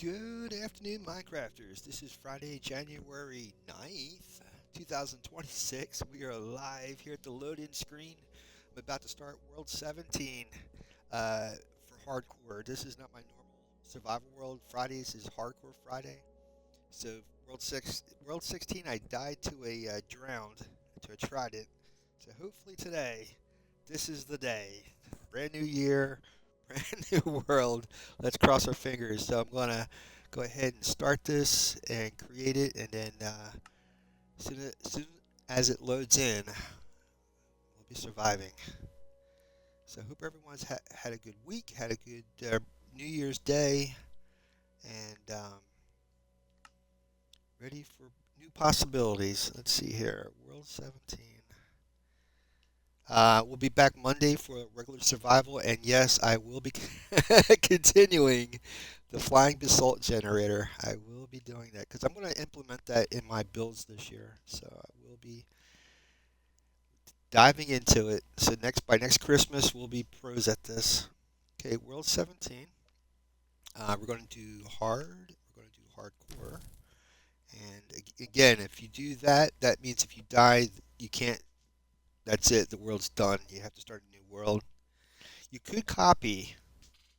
Good afternoon, Minecrafters. This is Friday, January 9th, 2026. We are live here at the load-in screen. I'm about to start World 17 for hardcore. This is not my normal survival world. Fridays is hardcore Friday. So World 16, I died to a drowned, to a trident. So hopefully today, this is the day. Brand new year, brand new world. Let's cross our fingers. So I'm gonna go ahead and start this and create it, and then soon as it loads in, we'll be surviving. So I hope everyone's had a good week, had a good New Year's Day, and ready for new possibilities. Let's see here, World 17. We'll be back Monday for regular survival, and yes, I will be continuing the flying basalt generator. I will be doing that because I'm going to implement that in my builds this year. So I will be diving into it. So by next Christmas, we'll be pros at this. Okay, World 17. We're going to do hard. We're going to do hardcore. And again, if you do that, that means if you die, you can't. That's it. The world's done. You have to start a new world. You could copy.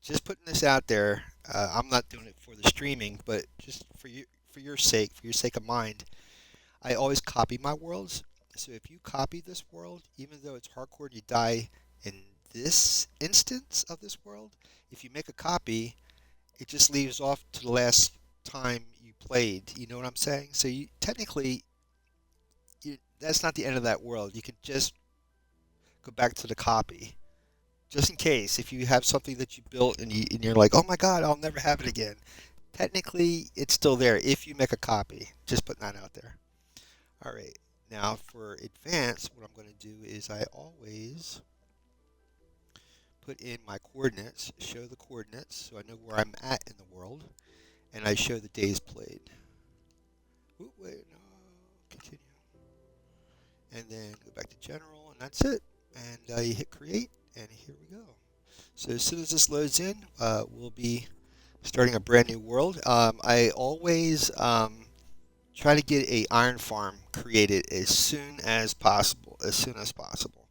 Just putting this out there. I'm not doing it for the streaming, but just for your sake of mind, I always copy my worlds. So if you copy this world, even though it's hardcore and you die in this instance of this world, if you make a copy, it just leaves off to the last time you played. You know what I'm saying? So you technically, that's not the end of that world. You can just go back to the copy. Just in case, if you have something that you built and you're like, oh my god, I'll never have it again. Technically, it's still there if you make a copy. Just putting that out there. All right. Now for advanced, what I'm going to do is I always put in my coordinates, show the coordinates, so I know where I'm at in the world, and I show the days played. Ooh, wait, no, continue. And then go back to general, and that's it. And you hit create, and here we go. So as soon as this loads in, we'll be starting a brand new world. I always try to get a iron farm created as soon as possible. As soon as possible.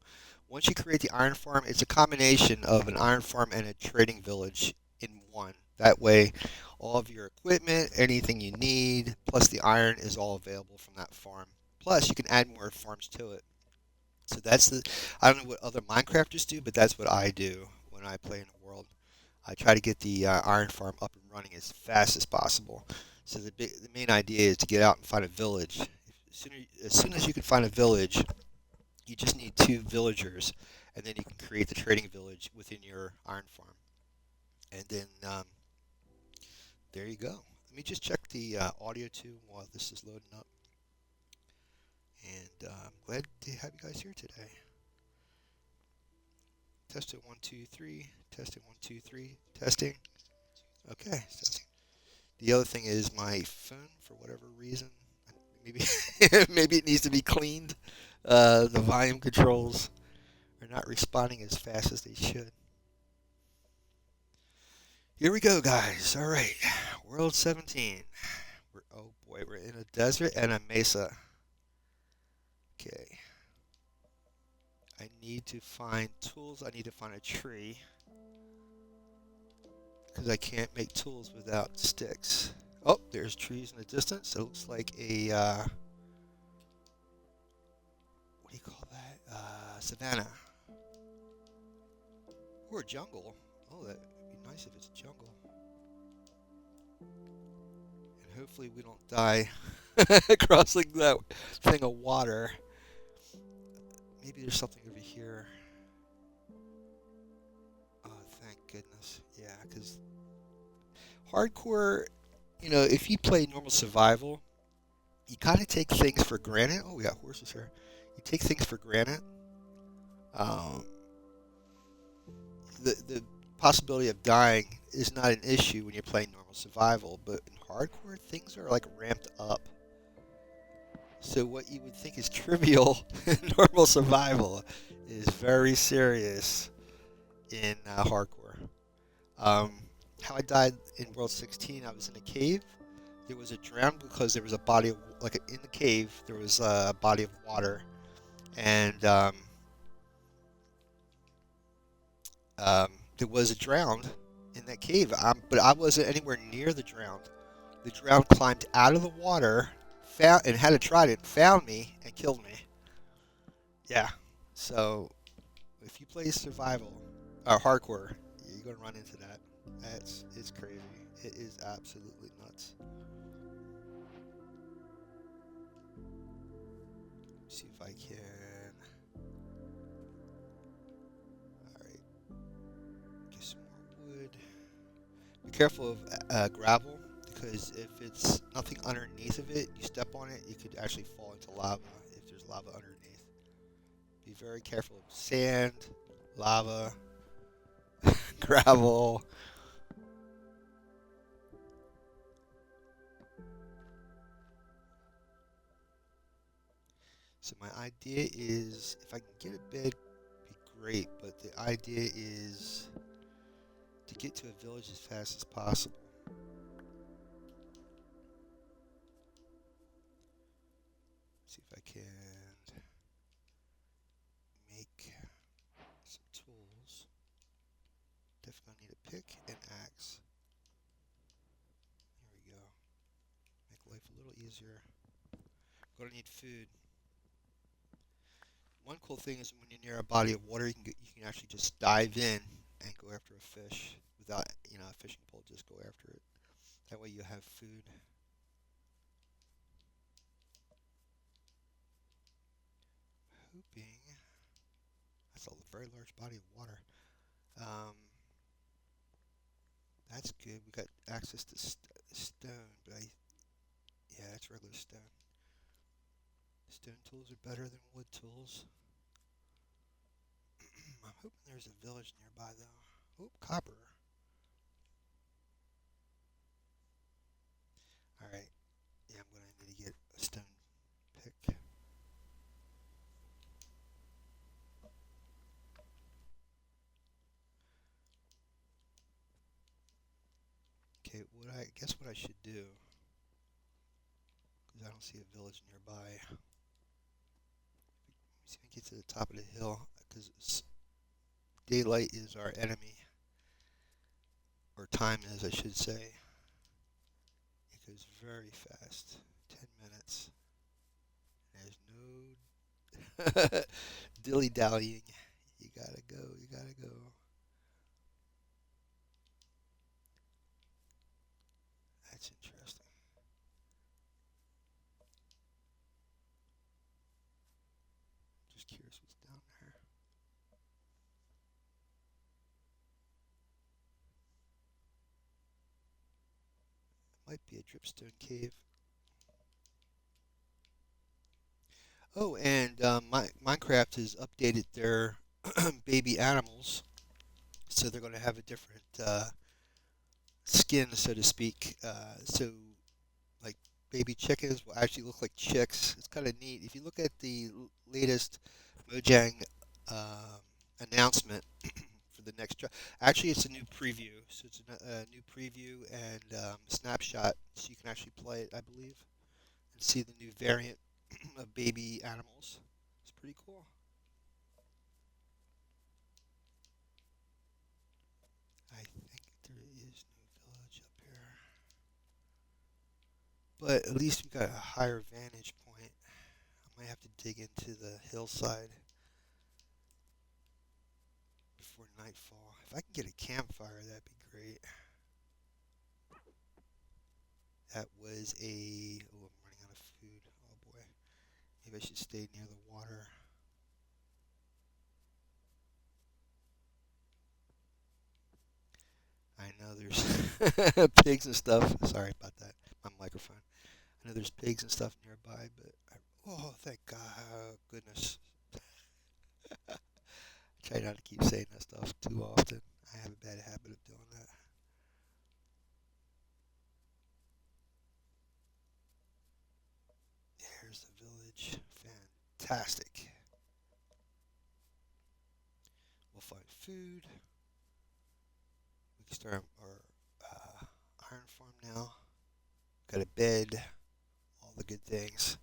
Once you create the iron farm, it's a combination of an iron farm and a trading village in one. That way, all of your equipment, anything you need, plus the iron is all available from that farm. Plus, you can add more farms to it. So I don't know what other Minecrafters do, but that's what I do when I play in a world. I try to get the iron farm up and running as fast as possible. So the main idea is to get out and find a village. As soon as you can find a village, you just need two villagers, and then you can create the trading village within your iron farm. And then there you go. Let me just check the audio too while this is loading up. And I'm glad to have you guys here today. Test it 1, 2, 3. Test it 1, 2, 3. Testing. Okay. So the other thing is my phone, for whatever reason, maybe maybe it needs to be cleaned. The volume controls are not responding as fast as they should. Here we go, guys. All right, World 17. Oh boy, we're in a desert and a mesa. Okay. I need to find tools. I need to find a tree. Because I can't make tools without sticks. Oh, there's trees in the distance. It looks like a, what do you call that? Savanna. Or a jungle. Oh, that would be nice if it's a jungle. And hopefully we don't die crossing that thing of water. Maybe there's something over here. Oh, thank goodness. Yeah, because hardcore, if you play normal survival, you kind of take things for granted. Oh, we got horses here. You take things for granted. Um, the possibility of dying is not an issue when you're playing normal survival, but in hardcore, things are like ramped up. So what you would think is trivial in normal survival is very serious in hardcore. Um, how I died in World 16. I was in a cave. There was a drown because there was a body of in the cave. There was a body of water, and there was a drowned in that cave. But I wasn't anywhere near the drowned. The drowned climbed out of the water, found and had a trident, found me and killed me. Yeah. So if you play survival or hardcore, you're gonna run into that. It's crazy. It is absolutely nuts. See if I can. All right, get some more wood. Be careful of gravel because if it's nothing underneath of it, you step on it, you could actually fall into lava if there's lava underneath. Be very careful of sand, lava, gravel. So my idea is, if I can get a bed, be great. But the idea is to get to a village as fast as possible. See if I can make some tools. Definitely need a pick and axe. There we go. Make life a little easier. Gonna need food. One cool thing is when you're near a body of water, you can actually just dive in and go after a fish without a fishing pole. Just go after it. That way you have food. Hoping that's a very large body of water. Um, that's good. We got access to stone, but yeah, that's regular stone. Stone tools are better than wood tools. I'm hoping there's a village nearby though. Oh, copper. All right. Yeah, I'm gonna need to get a stone pick. Okay, what I should do, because I don't see a village nearby. Let me see if I can get to the top of the hill, because daylight is our enemy, or time is, I should say. It goes very fast. 10 minutes. There's no dilly dallying. You gotta go. You gotta go. That's interesting. Just curious what's down there. Might be a dripstone cave. Oh, and Minecraft has updated their baby animals, so they're going to have a different skin, so to speak. So, like baby chickens will actually look like chicks. It's kind of neat. If you look at the latest Mojang announcement for the next, actually, it's a new preview. So it's a new preview and snapshot, so you can actually play it, I believe, and see the new variant of baby animals. It's pretty cool. I think there is no village up here. But at least we got a higher vantage point. I might have to dig into the hillside before nightfall. If I can get a campfire, that'd be great. That was a. Oh, I'm running out of food. Oh boy. Maybe I should stay near the water. I know there's pigs and stuff. Sorry about that. My microphone. I know there's pigs and stuff nearby, but oh, thank God, oh, goodness. Try not to keep saying that stuff too often. I have a bad habit of doing that. There's the village. Fantastic. We'll find food. We can start our now. Got a bed, all the good things.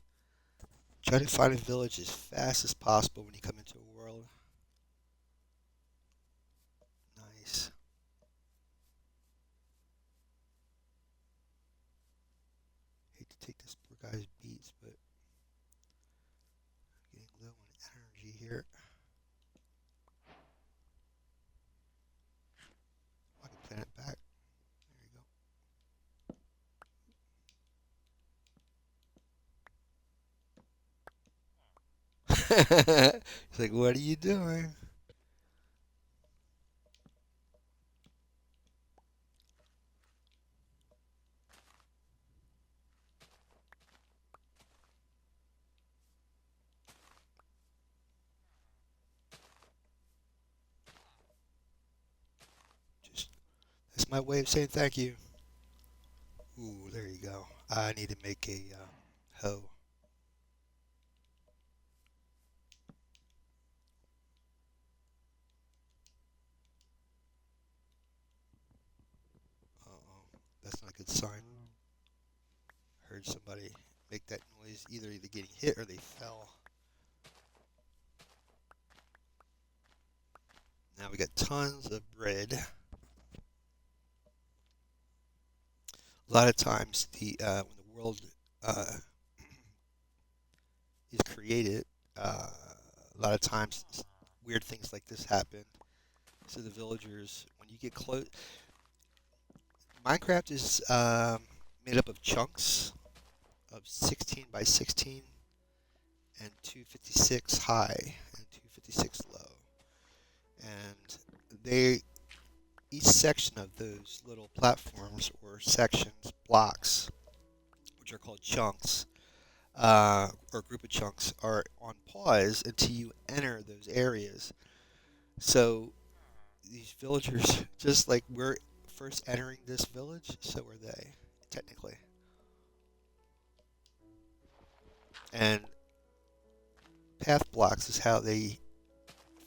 Try to find a village as fast as possible when you come into a world. Nice. Hate to take this poor guy's beats, but getting low on energy here. I can plan it back. There you go. He's like, what are you doing? Just That's my way of saying thank you. Ooh, there you go. I need to make a hoe. Uh-oh, that's not a good sign. Heard somebody make that noise, either getting hit or they fell. Now we got tons of bread. A lot of times, when the world uh, is created, a lot of times weird things like this happen. So the villagers, when you get close, Minecraft is made up of chunks of 16 by 16 and 256 high and 256 low, and they each section of those little platforms or sections, blocks, which are called chunks, or group of chunks, are on pause until you enter those areas. So these villagers, just like we're first entering this village, so are they, technically. And path blocks is how they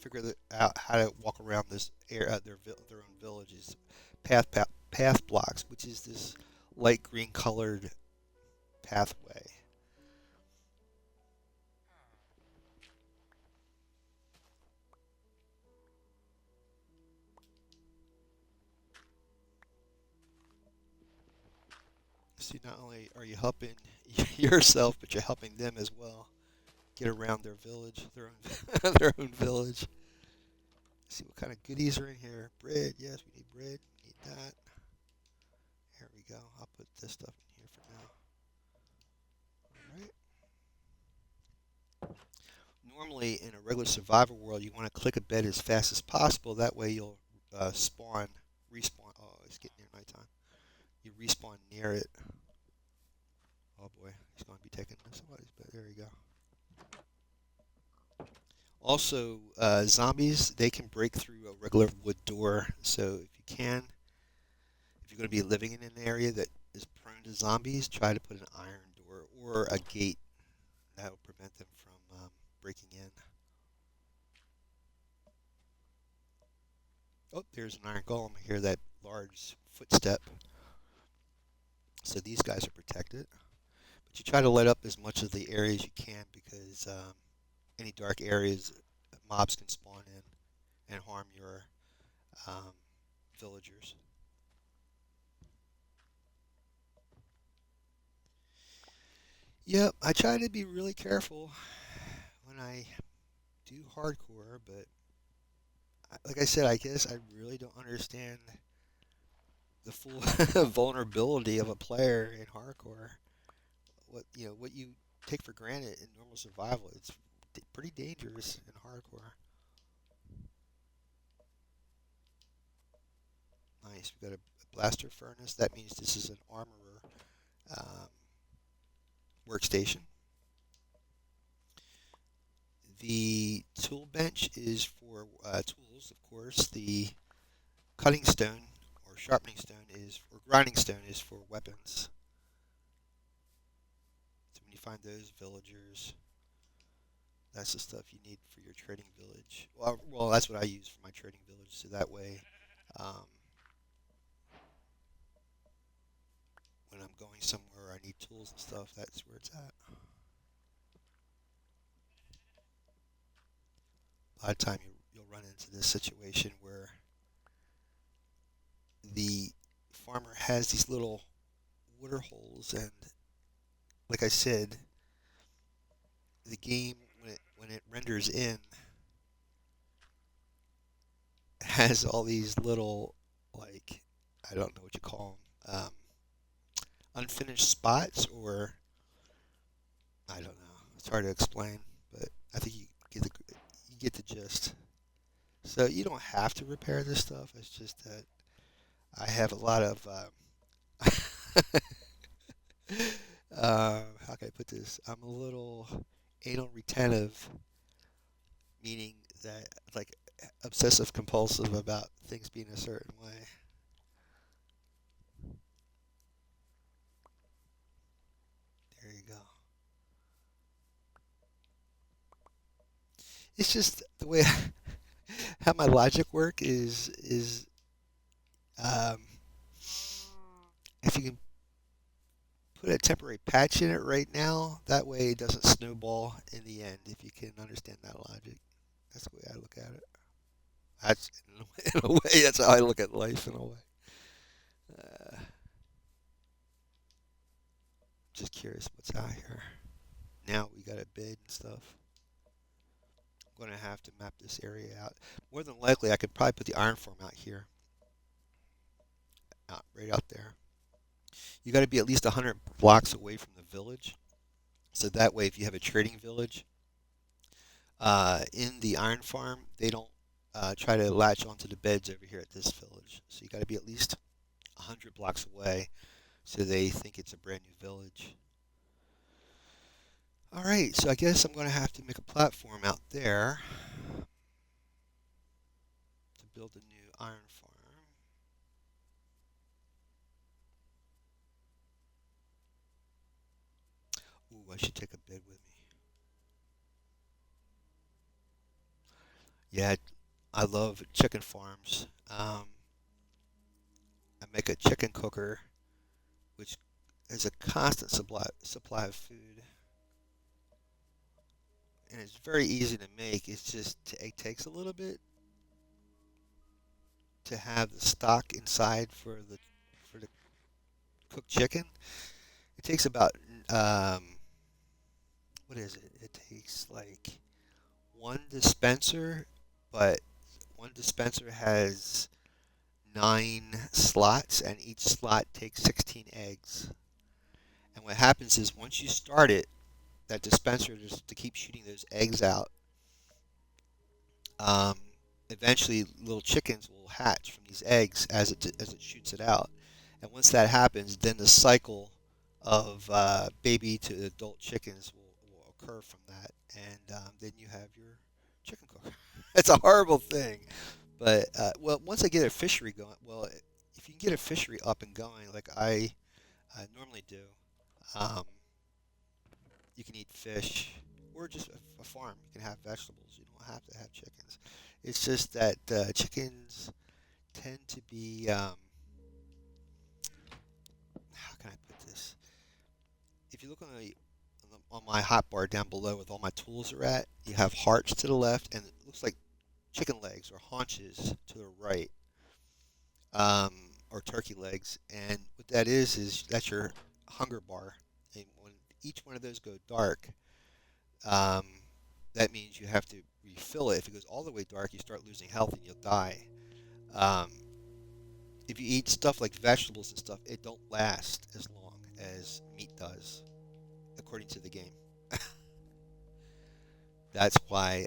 figure out how to walk around this area, their own villages. Path blocks, which is this light green colored pathway. See, not only are you helping yourself, but you're helping them as well get around their village, their own their own village. See what kind of goodies are in here. Bread, yes, we need bread. We need that. Here we go. I'll put this stuff in here for now. All right. Normally, in a regular survival world, you want to click a bed as fast as possible. That way, you'll respawn. Oh, it's getting near nighttime. You respawn near it. Oh boy, he's going to be taking somebody's bed. There you go. Also, zombies, they can break through a regular wood door. So if you're going to be living in an area that is prone to zombies, try to put an iron door or a gate that will prevent them from breaking in. Oh, there's an iron golem. I hear that large footstep. So these guys are protected. But you try to light up as much of the area as you can because any dark areas, mobs can spawn in and harm your um, villagers. Yep, I try to be really careful when I do hardcore, but like I said, I guess I really don't understand the full vulnerability of a player in hardcore. What you take for granted in normal survival, it's pretty dangerous in hardcore. Nice, we got a blaster furnace. That means this is an armorer um, workstation. The tool bench is for tools, of course. The cutting stone or sharpening stone or grinding stone is for weapons. So when you find those villagers, that's the stuff you need for your trading village. Well, that's what I use for my trading village. So that way, um, when I'm going somewhere, I need tools and stuff. That's where it's at. A lot of time you'll run into this situation where the farmer has these little water holes, and like I said, the game when it renders in has all these little, like, I don't know what you call them, unfinished spots, or I don't know. It's hard to explain, but I think you get the gist. So you don't have to repair this stuff. It's just that I have a lot of how can I put this? I'm a little anal retentive, meaning that like obsessive compulsive about things being a certain way. There you go. It's just the way how my logic work is um, if you can put a temporary patch in it right now, that way it doesn't snowball in the end. If you can understand that logic, that's the way I look at it. That's in a way that's how I look at life in a way. Uh, just curious what's out here. Now we got a bid and stuff. I'm going to have to map this area out. More than likely, I could probably put the iron farm out here, right out there. You got to be at least 100 blocks away from the village. So that way, if you have a trading village in the iron farm, they don't try to latch onto the beds over here at this village. So you got to be at least 100 blocks away so they think it's a brand new village. All right, so I guess I'm going to have to make a platform out there to build a new iron farm. Ooh, I should take a bed with me. Yeah, I love chicken farms. I make a chicken cooker, which is a constant supply of food, and it's very easy to make. It's just it takes a little bit to have the stock inside for the cooked chicken. It takes about what is it? It takes like one dispenser, but one dispenser has 9 slots, and each slot takes 16 eggs. And what happens is once you start it, that dispenser just to keep shooting those eggs out. Um, Eventually, little chickens will hatch from these eggs as it shoots it out. And once that happens, then the cycle of baby to adult chickens will occur from that, and then you have your chicken cook. It's a horrible thing, but well, once I get a fishery going, well, if you can get a fishery up and going, like I normally do, um, you can eat fish or just a farm. You can have vegetables. You don't have to have chickens. It's just that chickens tend to be how can I put this? If you look on my hotbar down below with all my tools are at, you have hearts to the left, and it looks like chicken legs or haunches to the right, um, or turkey legs. And what that is that's your hunger bar. And when each one of those go dark, um, that means you have to refill it. If it goes all the way dark, you start losing health and you'll die. Um, if you eat stuff like vegetables and stuff, it don't last as long as meat does, according to the game. That's why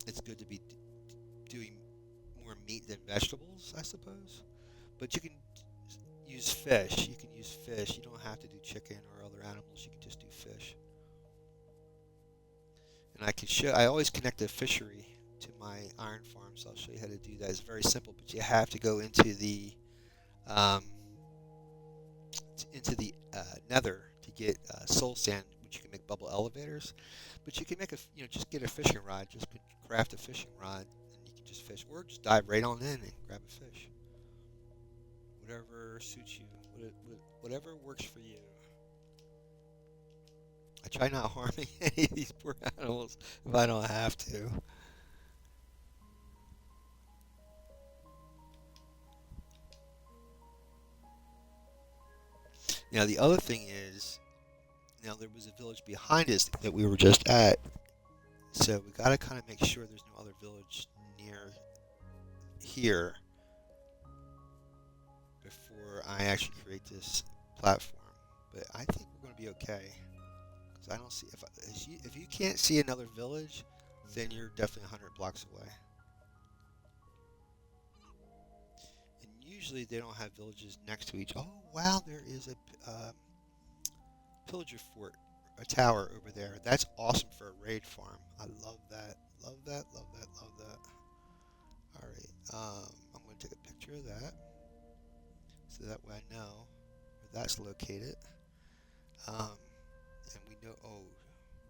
it's good to be doing more meat than vegetables, I suppose. But you can use fish. You can use fish. You don't have to do chicken or other animals. You can just do fish. And I can show. I always connect a fishery to my iron farm, so I'll show you how to do that. It's very simple, but you have to go um, nether to get soul sand, which you can make bubble elevators. But you can make just get a fishing rod, just craft a fishing rod, and you can just fish, or just dive right on in and grab a fish, Whatever suits you. Whatever works for you. I try not harming any of these poor animals if I don't have to. Now the other thing is, now there was a village behind us that we were just at, so we got to kind of make sure there's no other village near here before I actually create this platform. But I think we're going to be okay because I don't see if you can't see another village, then you're definitely 100 blocks away. And usually they don't have villages next to each. Oh wow, there is a pillager fort, a tower over there. That's awesome for a raid farm. I love that. Love that. Love that. Love that. All right. I'm going to take a picture of that so that way I know where that's located. Um, and we know. Oh,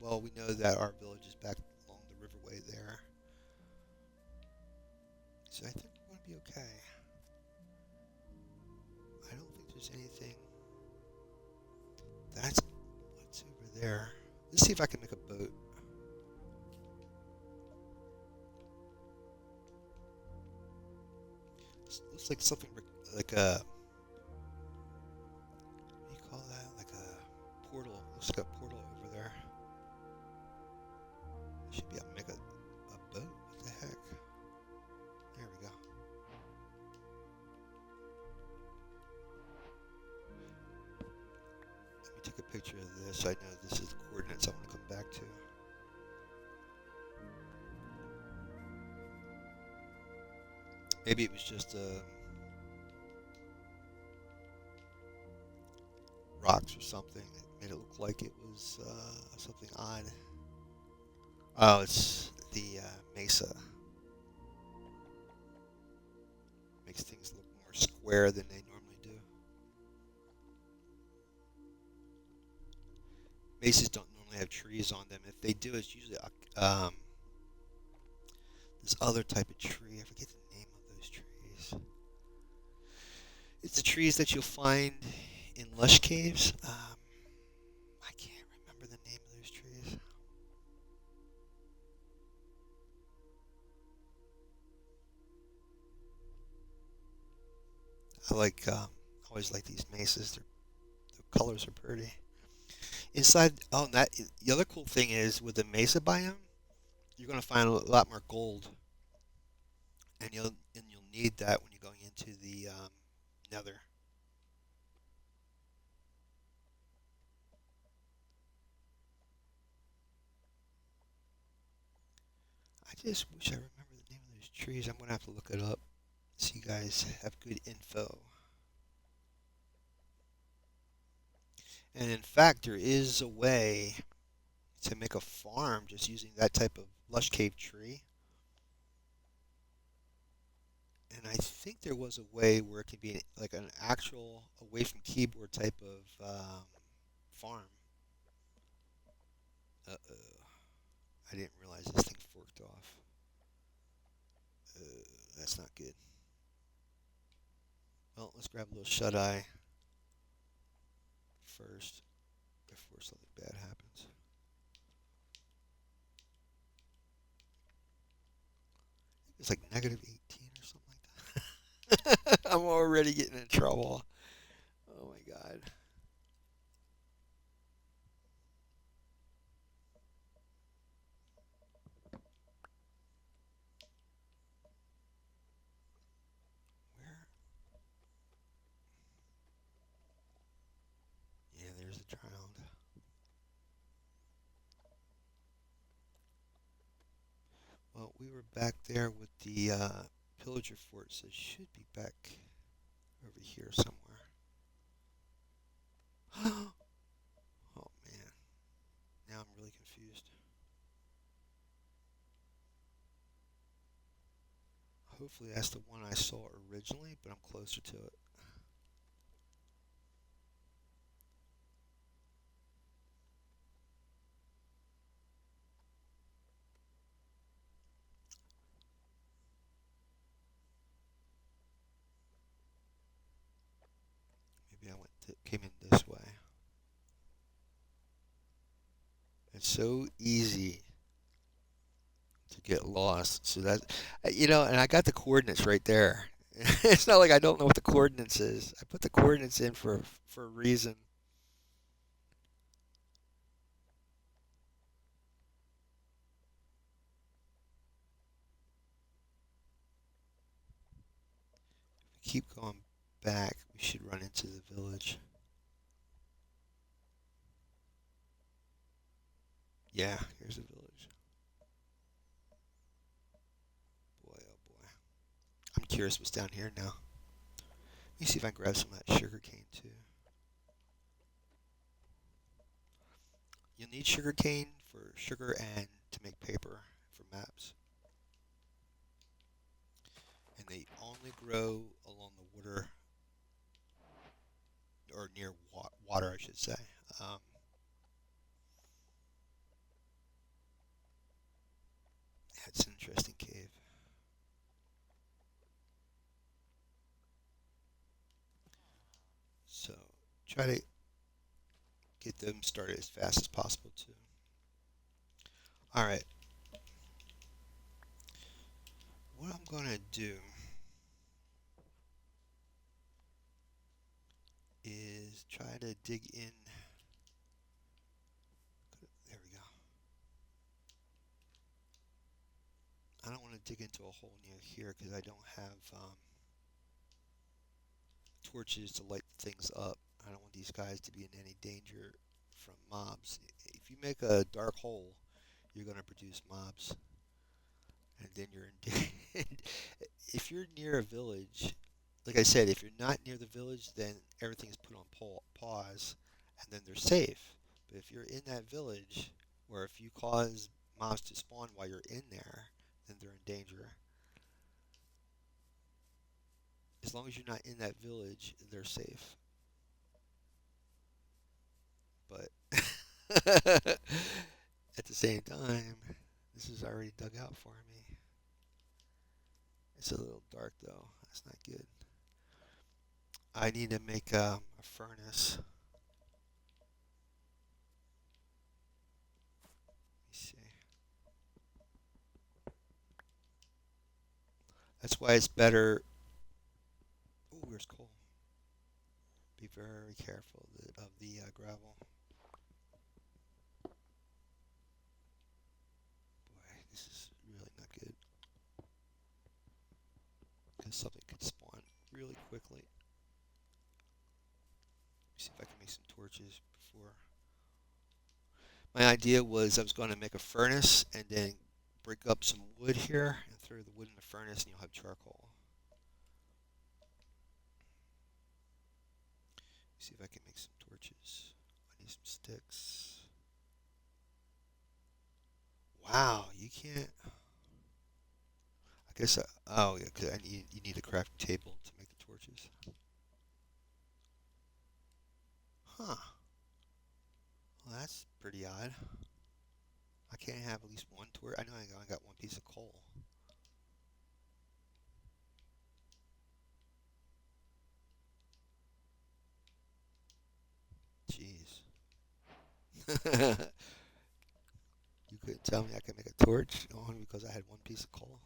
well, we know that our village is back along the riverway there. So I think we're going to be okay. I don't think there's anything. That's what's over there. Let's see if I can make a boat. Looks like something like a, what do you call that? Like a portal. Looks like a portal over there. Should be able to make a boat. What the heck? There we go. Let me take a picture of this. I know this is the coordinates I want to come back to. Maybe it was just rocks or something that made it look like it was something odd. Oh, it's the mesa. Makes things look more square than they normally do. Mesas don't normally have trees on them. If they do, it's usually this other type of tree. I forget the name of those trees. It's the trees that you'll find in lush caves. I can't remember the name of those trees. I always like these mesas. The colors are pretty. Inside, oh, and that the other cool thing is with the mesa biome, you're gonna find a lot more gold, and you'll need that when you're going into the Nether. I just wish I remember the name of those trees. I'm gonna have to look it up so you guys have good info. And in fact, there is a way to make a farm just using that type of lush cave tree. And I think there was a way where it could be like an actual away from keyboard type of farm. Uh-oh. I didn't realize this thing forked off. That's not good. Well, let's grab a little shut eye first before something bad happens. It's like negative 18 or something like that. I'm already getting in trouble. Oh my god. Where? Yeah, there's the drowned. Well, we were back there with the pillager fort, so it should be back over here somewhere. Oh man, now I'm really confused. Hopefully that's the one I saw originally, but I'm closer to it. so easy to get lost. So that, and I got the coordinates right there. It's not like I don't know what the coordinates is. I put the coordinates in for a reason. Keep going back. We should run into the village. Yeah, here's the village. Boy, oh boy. I'm curious what's down here now. Let me see if I can grab some of that sugar cane too. You'll need sugar cane for sugar and to make paper for maps. And they only grow along the water or near water, I should say. Um, it's an interesting cave. So try to get them started as fast as possible too. All right, what I'm gonna do is try to dig in. There we go. I don't want to dig into a hole near here because I don't have torches to light things up. I don't want these guys to be in any danger from mobs. If you make a dark hole, you're going to produce mobs, and then you're in. If you're near a village, like I said, if you're not near the village, then everything's put on pause, and then they're safe. But if you're in that village, or if you cause mobs to spawn while you're in there, then they're in danger. As long as you're not in that village, they're safe. But at the same time, this is already dug out for me. It's a little dark though. That's not good. I need to make a furnace. Let me see. That's why it's better. Oh, where's coal? Be very careful of the gravel. Boy, this is really not good because something could spawn really quickly. Let me see if I can make some torches before. My idea was I was going to make a furnace and then break up some wood here and throw the wood in the furnace and you'll have charcoal. See if I can make some torches. I need some sticks. Wow, you can't. I guess. Oh yeah, because you need a crafting table to make the torches. Huh. Well, that's pretty odd. I can't have at least one torch. I know I only got one piece of coal. Jeez. You couldn't tell me I could make a torch only because I had one piece of coal.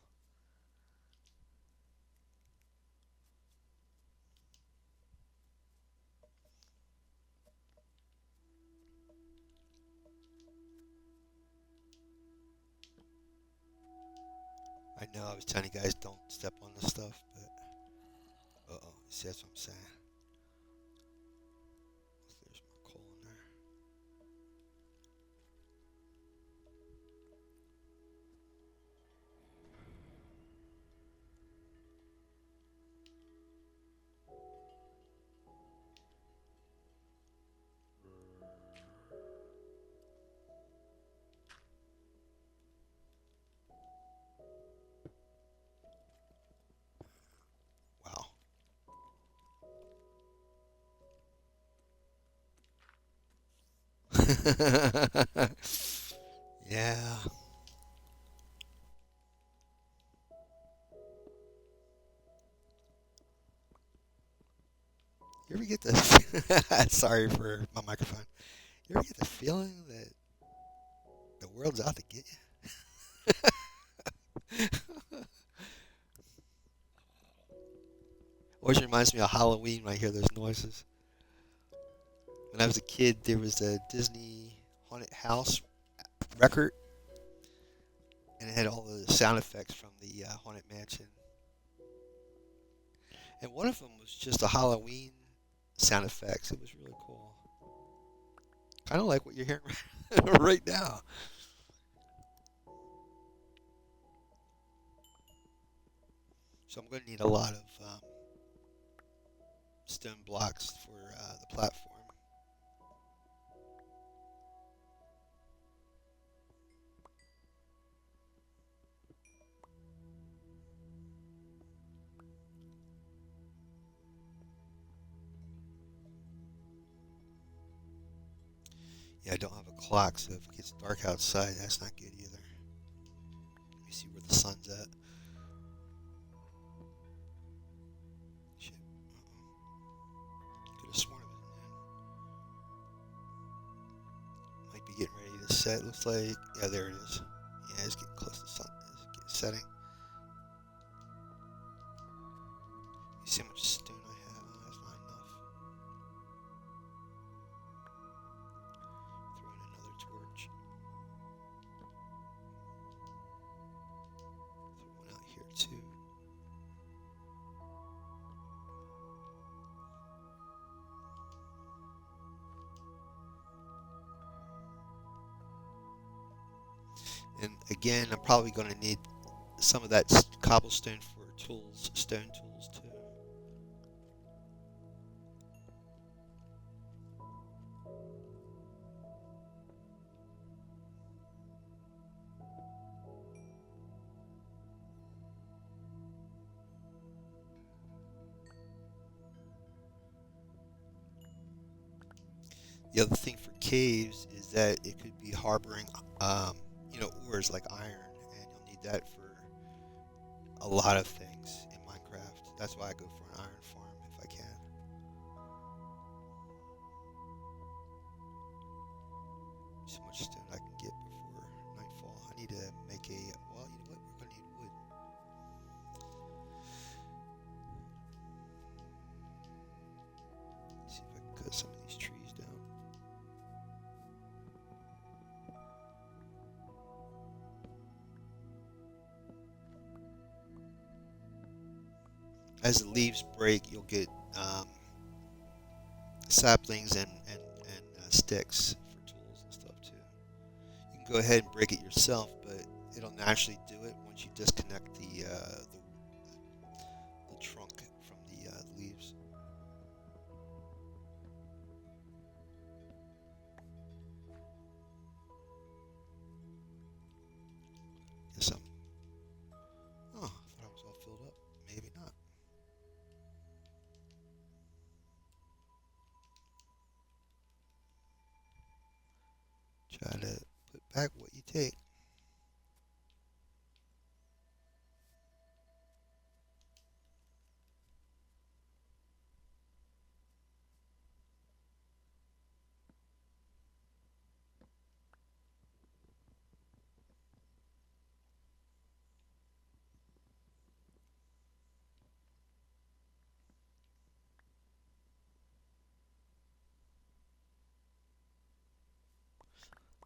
I know I was telling you guys don't step on this stuff, but uh oh, see that's what I'm saying. There's more coal in there. Wow. Yeah. You ever get the sorry for my microphone. You ever get the feeling that The world's out to get you. Always reminds me of Halloween when I hear those noises. When I was a kid, there was a Disney haunted house record, and it had all the sound effects from the haunted mansion. And one of them was just a Halloween sound effects. It was really cool. Kind of like what you're hearing right now. So I'm going to need a lot of stone blocks for the platform. Yeah, I don't have a clock, so if it gets dark outside, that's not good either. Let me see where the sun's at. Shit. Could have sworn it was noon. Might be getting ready to set. Looks like, yeah, there it is. Yeah, it's getting close to sun. It's getting setting. You see how much stone I have? Oh, that's not enough. Throw in another torch. Throw one out here too. And again, I'm probably going to need some of that cobblestone for tools, stone tools too. The other thing for caves is that it could be harboring, ores like iron, and you'll need that for a lot of things in Minecraft. That's why I go for an iron farm if I can. So much stone I can get before nightfall. I need to make a. Well, you know what? We're gonna need wood. See if I can cut some of these trees down. As the leaves break, you'll get saplings and sticks for tools and stuff too. You can go ahead and break it yourself, but it'll naturally do it once you disconnect the trunk from the leaves. Yes, I'm. Oh, I thought I was all filled up. Maybe not. Try to put back what you take.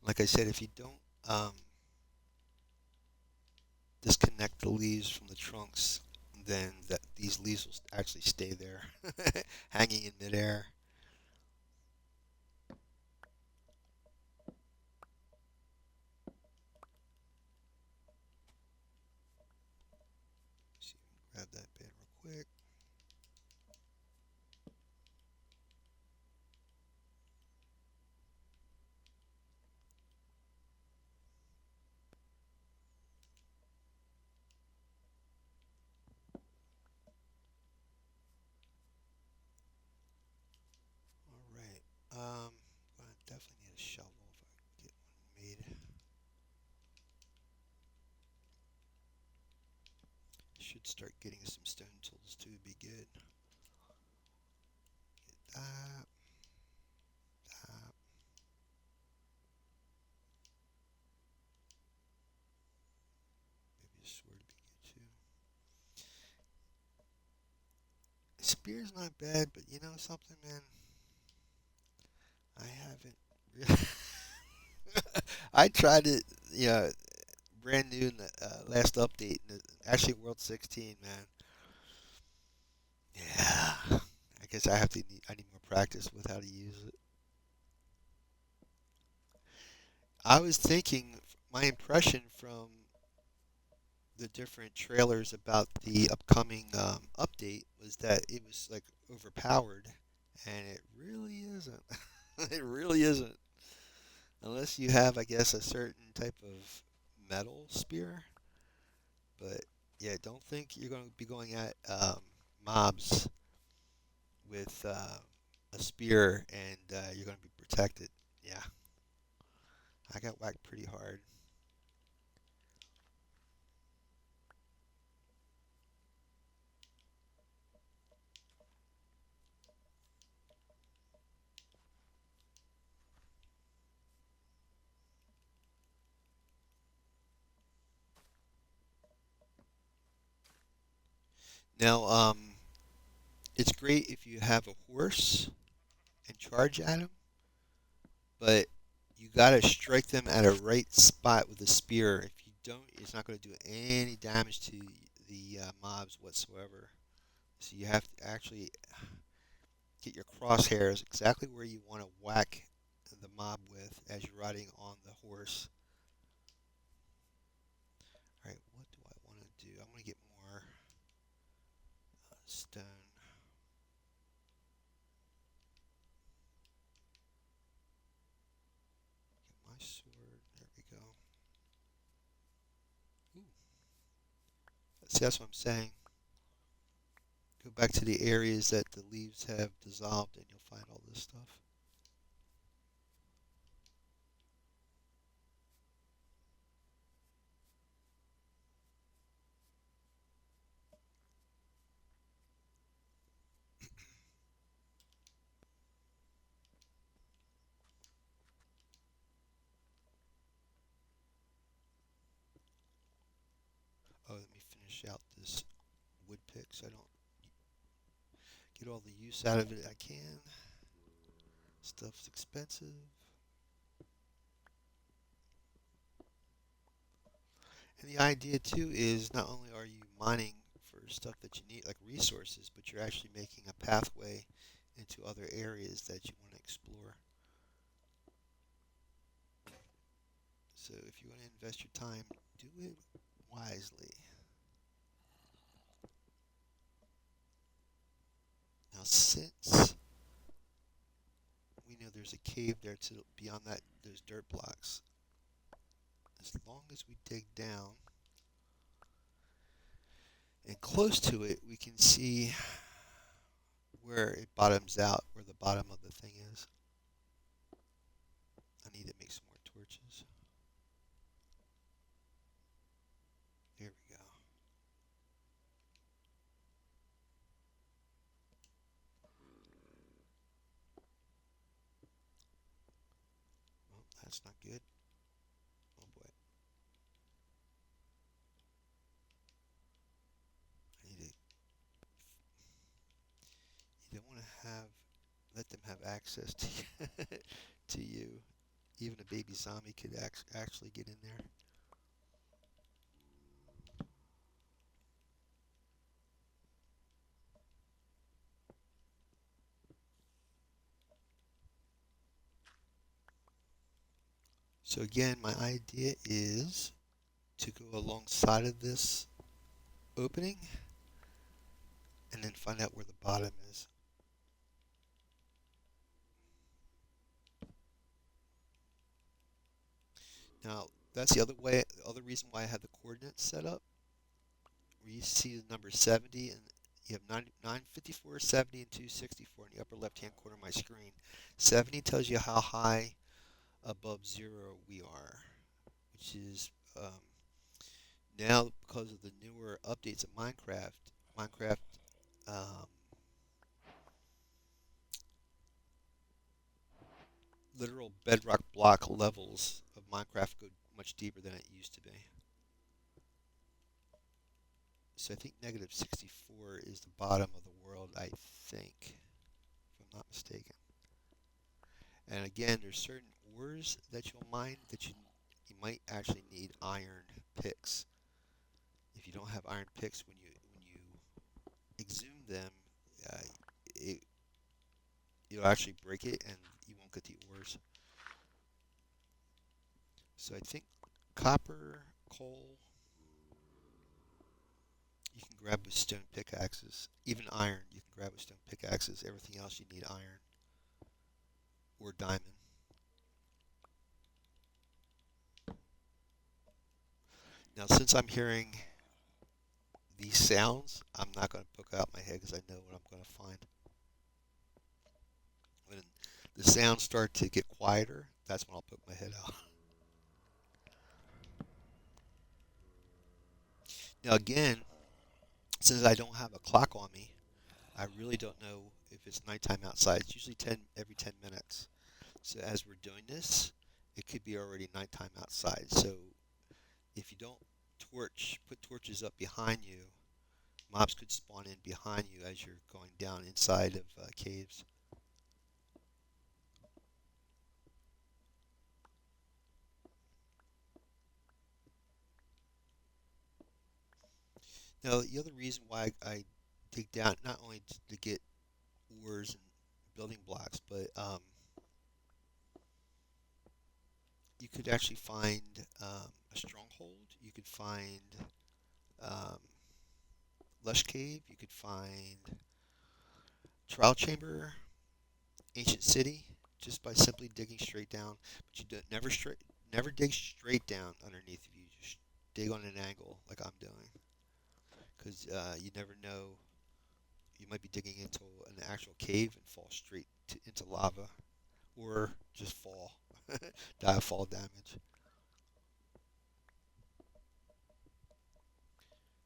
Like I said, if you don't disconnect the leaves from the trunks, then these leaves will actually stay there, hanging in midair. See, grab that bed real quick. All right. Gonna definitely need a shovel if I can get one made. Should start getting some stone tools too. Be good. Get that. That. spear's not bad, but you know something, man? I haven't really. I tried it, yeah, brand new in the last update, actually World 16, man. Yeah, I guess I need more practice with how to use it. I was thinking, my impression from the different trailers about the upcoming update was that it was like overpowered, and it really isn't. It really isn't, unless you have, I guess, a certain type of metal spear. But yeah, don't think you're going to be going at mobs with a spear and you're going to be protected. Yeah, I got whacked pretty hard. Now, it's great if you have a horse and charge at them, but you got to strike them at a right spot with a spear. If you don't, it's not going to do any damage to the mobs whatsoever. So you have to actually get your crosshairs exactly where you want to whack the mob with as you're riding on the horse. All right, what do I want to do? I want to get more stone. Get my sword. There we go. Ooh, see, that's what I'm saying. Go back to the areas that the leaves have dissolved, and you'll find all this stuff. Oh, let me finish out this wood pick so I don't get all the use out of it I can. Stuff's expensive. And the idea too is not only are you mining for stuff that you need, like resources, but you're actually making a pathway into other areas that you want to explore. So if you want to invest your time, do it wisely. Now, since we know there's a cave there to beyond that those dirt blocks, as long as we dig down and close to it, we can see where it bottoms out, where the bottom of the thing is. I need to make some more torches. There we go. Well, that's not good. Oh boy. I need to. You don't want to let them have access to to you. Even a baby zombie could actually get in there. So again, my idea is to go alongside of this opening and then find out where the bottom is. Now, that's the other reason why I have the coordinates set up, where you see the number 70 and you have 954, 70, and 264 in the upper left-hand corner of my screen. 70 tells you how high above zero we are, which is now because of the newer updates of Minecraft um, literal bedrock block levels of Minecraft go much deeper than it used to be. So I think negative 64 is the bottom of the world, I think, if I'm not mistaken. And again, there's certain ores that you'll mine that you might actually need iron picks. If you don't have iron picks when you exhume them, uh, it you'll actually break it and you won't get the ores. So I think copper, coal, you can grab with stone pickaxes. Even iron, you can grab with stone pickaxes. Everything else you need iron or diamond. Now, since I'm hearing these sounds, I'm not going to poke out my head because I know what I'm going to find. When the sounds start to get quieter, that's when I'll poke my head out. Now, again, since I don't have a clock on me, I really don't know if it's nighttime outside. It's usually 10 every 10 minutes. So as we're doing this, it could be already nighttime outside. So if you don't put torches up behind you, mobs could spawn in behind you as you're going down inside of caves. Now, the other reason why I dig down, not only to get ores and building blocks, but you could actually find a stronghold. You could find um, lush cave. You could find trial chamber, ancient city, just by simply digging straight down. But you don't, never dig straight down underneath of you. Just dig on an angle like I'm doing, because you never know. You might be digging into an actual cave and fall into lava, or just fall, die of fall damage.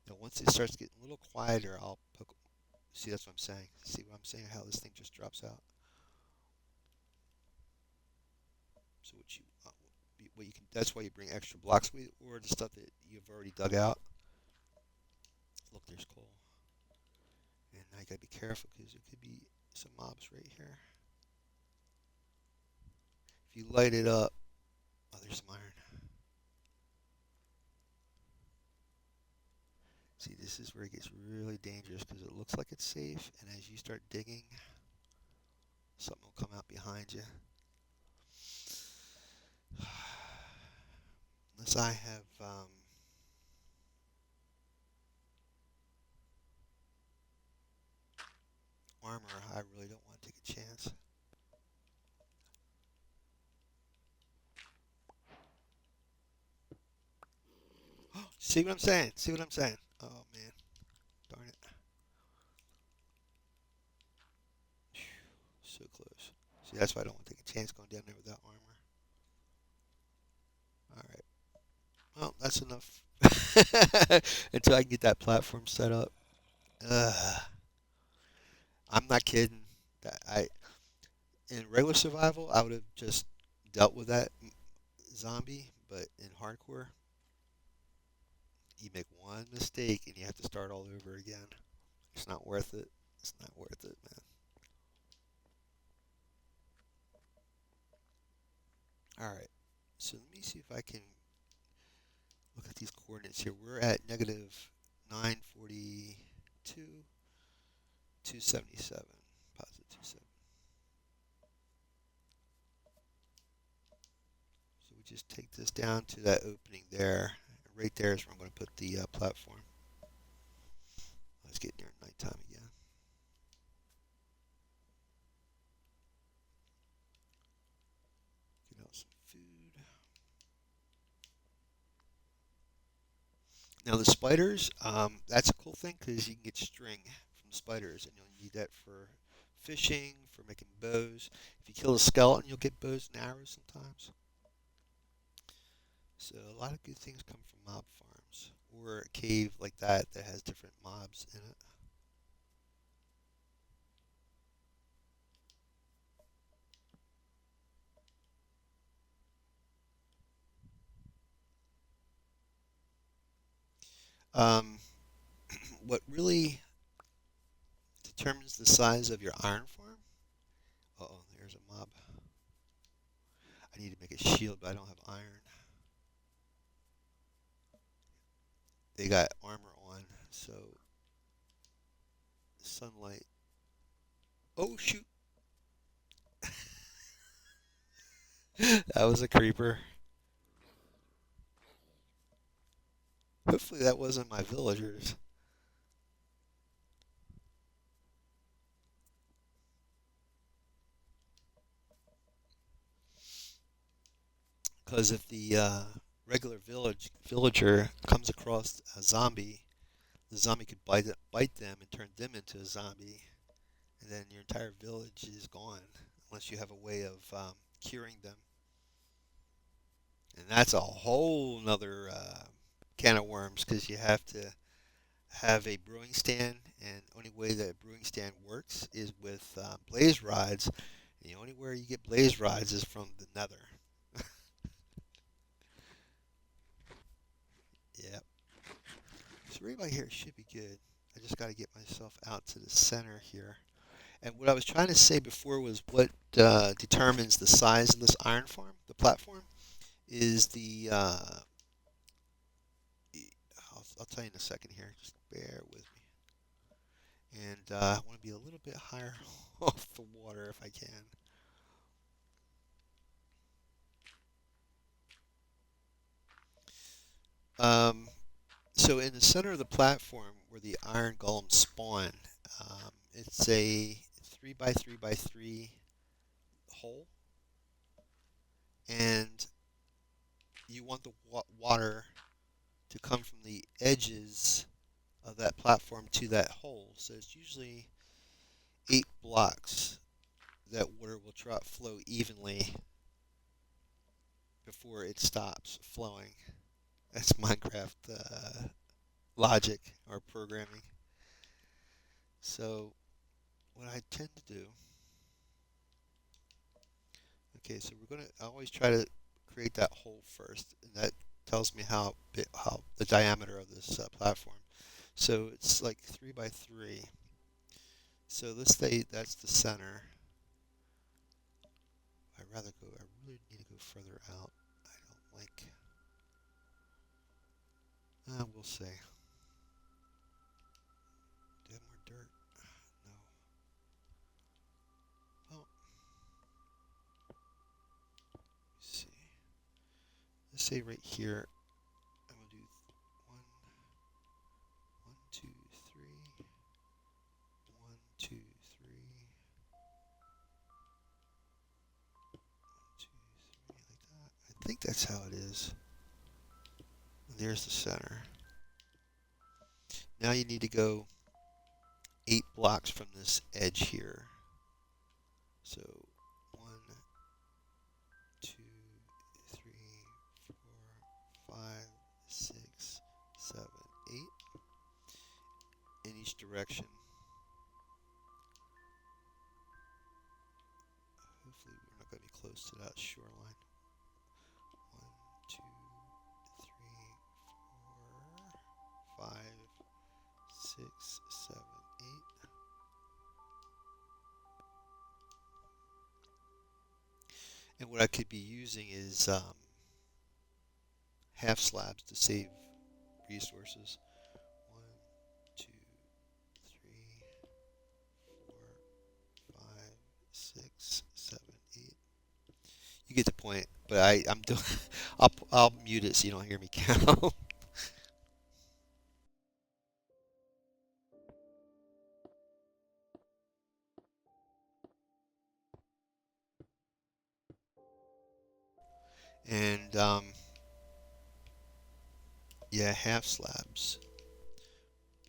Now, once it starts getting a little quieter, I'll poke. See, that's what I'm saying. See what I'm saying? How this thing just drops out. So what you can. That's why you bring extra blocks with, or the stuff that you've already dug out. Look, there's coal, and I gotta be careful because there could be some mobs right here. If you light it up, oh, there's some iron. See, this is where it gets really dangerous because it looks like it's safe, and as you start digging, something will come out behind you. Unless I have armor, I really don't want to take a chance. See what I'm saying? See what I'm saying? Oh man, darn it! So close. See, that's why I don't want to take a chance going down there without armor. All right. Well, that's enough until I can get that platform set up. Ugh. I'm not kidding. That I In regular survival, I would have just dealt with that zombie, but in hardcore, you make one mistake and you have to start all over again. It's not worth it. It's not worth it, man. All right. So let me see if I can look at these coordinates here. We're at negative 942, 277. Positive 27. So we just take this down to that opening there. Right there is where I'm going to put the platform. Let's get near nighttime again. Get out some food. Now the spiders, that's a cool thing because you can get string from spiders, and you'll need that for fishing, for making bows. If you kill a skeleton, you'll get bows and arrows sometimes. So a lot of good things come from mob farms or a cave like that has different mobs in it. Um, what really determines the size of your iron farm? Uh-oh, there's a mob. I need to make a shield, but I don't have iron. They got armor on, so sunlight. Oh shoot! That was a creeper. Hopefully that wasn't my villagers. Because if the regular villager comes across a zombie, the zombie could bite them and turn them into a zombie, and then your entire village is gone unless you have a way of curing them. And that's a whole nother can of worms because you have to have a brewing stand, and only way that a brewing stand works is with blaze rods. And the only way you get blaze rods is from the nether. Yep. So right about here should be good. I just got to get myself out to the center here. And what I was trying to say before was what determines the size of this iron farm, the platform, is the. I'll tell you in a second here. Just bear with me. And I want to be a little bit higher off the water if I can. Um, so in the center of the platform where the iron golems spawn, it's a 3 by 3 by 3 hole, and you want the water to come from the edges of that platform to that hole. So it's usually 8 blocks that water will flow evenly before it stops flowing. That's Minecraft logic or programming. So what I tend to do, okay, so I always try to create that hole first, and that tells me how the diameter of this platform. So it's like 3 by 3. So let's say that's the center. I really need to go further out. I don't like, we'll see. Do I have more dirt? No. Well, let's see. Let's say right here, I'm gonna do one, one, two, three, one, two, three, one, two, three, like that. I think that's how it is. And there's the center. Now you need to go 8 blocks from this edge here. So 1, 2, 3, 4, 5, 6, 7, 8 in each direction. Hopefully we're not going to be close to that shoreline. 1, 2, 3, 4, 5, 6, 7, 8. And what I could be using is half slabs to save resources. 1, 2, 3, 4, 5, 6, 7, 8. You get the point. But I'm doing. I'll mute it so you don't hear me count. And yeah, half slabs.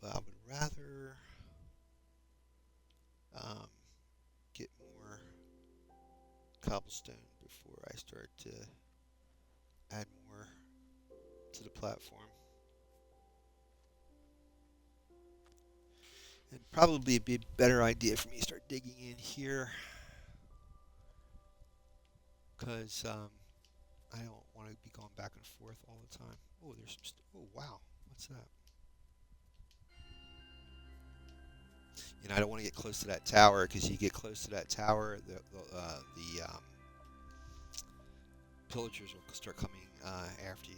But I would rather um, get more cobblestone before I start to add more to the platform. It'd probably be a better idea for me to start digging in here because I don't want to be going back and forth all the time. Oh, there's some. Oh, wow. What's that? I don't want to get close to that tower because you get close to that tower, the pillagers will start coming after you.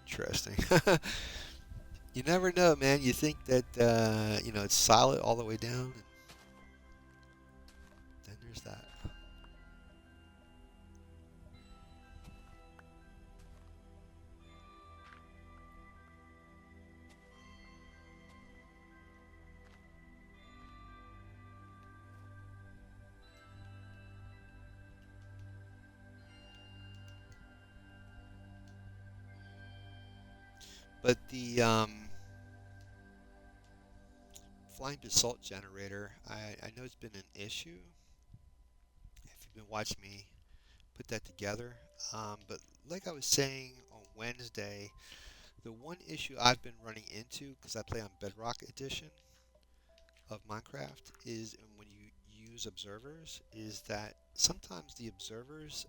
Interesting. You never know, man. You think that it's solid all the way down, and then there's that. But the flying basalt generator, I know it's been an issue. If you've been watching me put that together, but like I was saying on Wednesday, the one issue I've been running into because I play on Bedrock Edition of Minecraft is when you use observers, is that sometimes the observers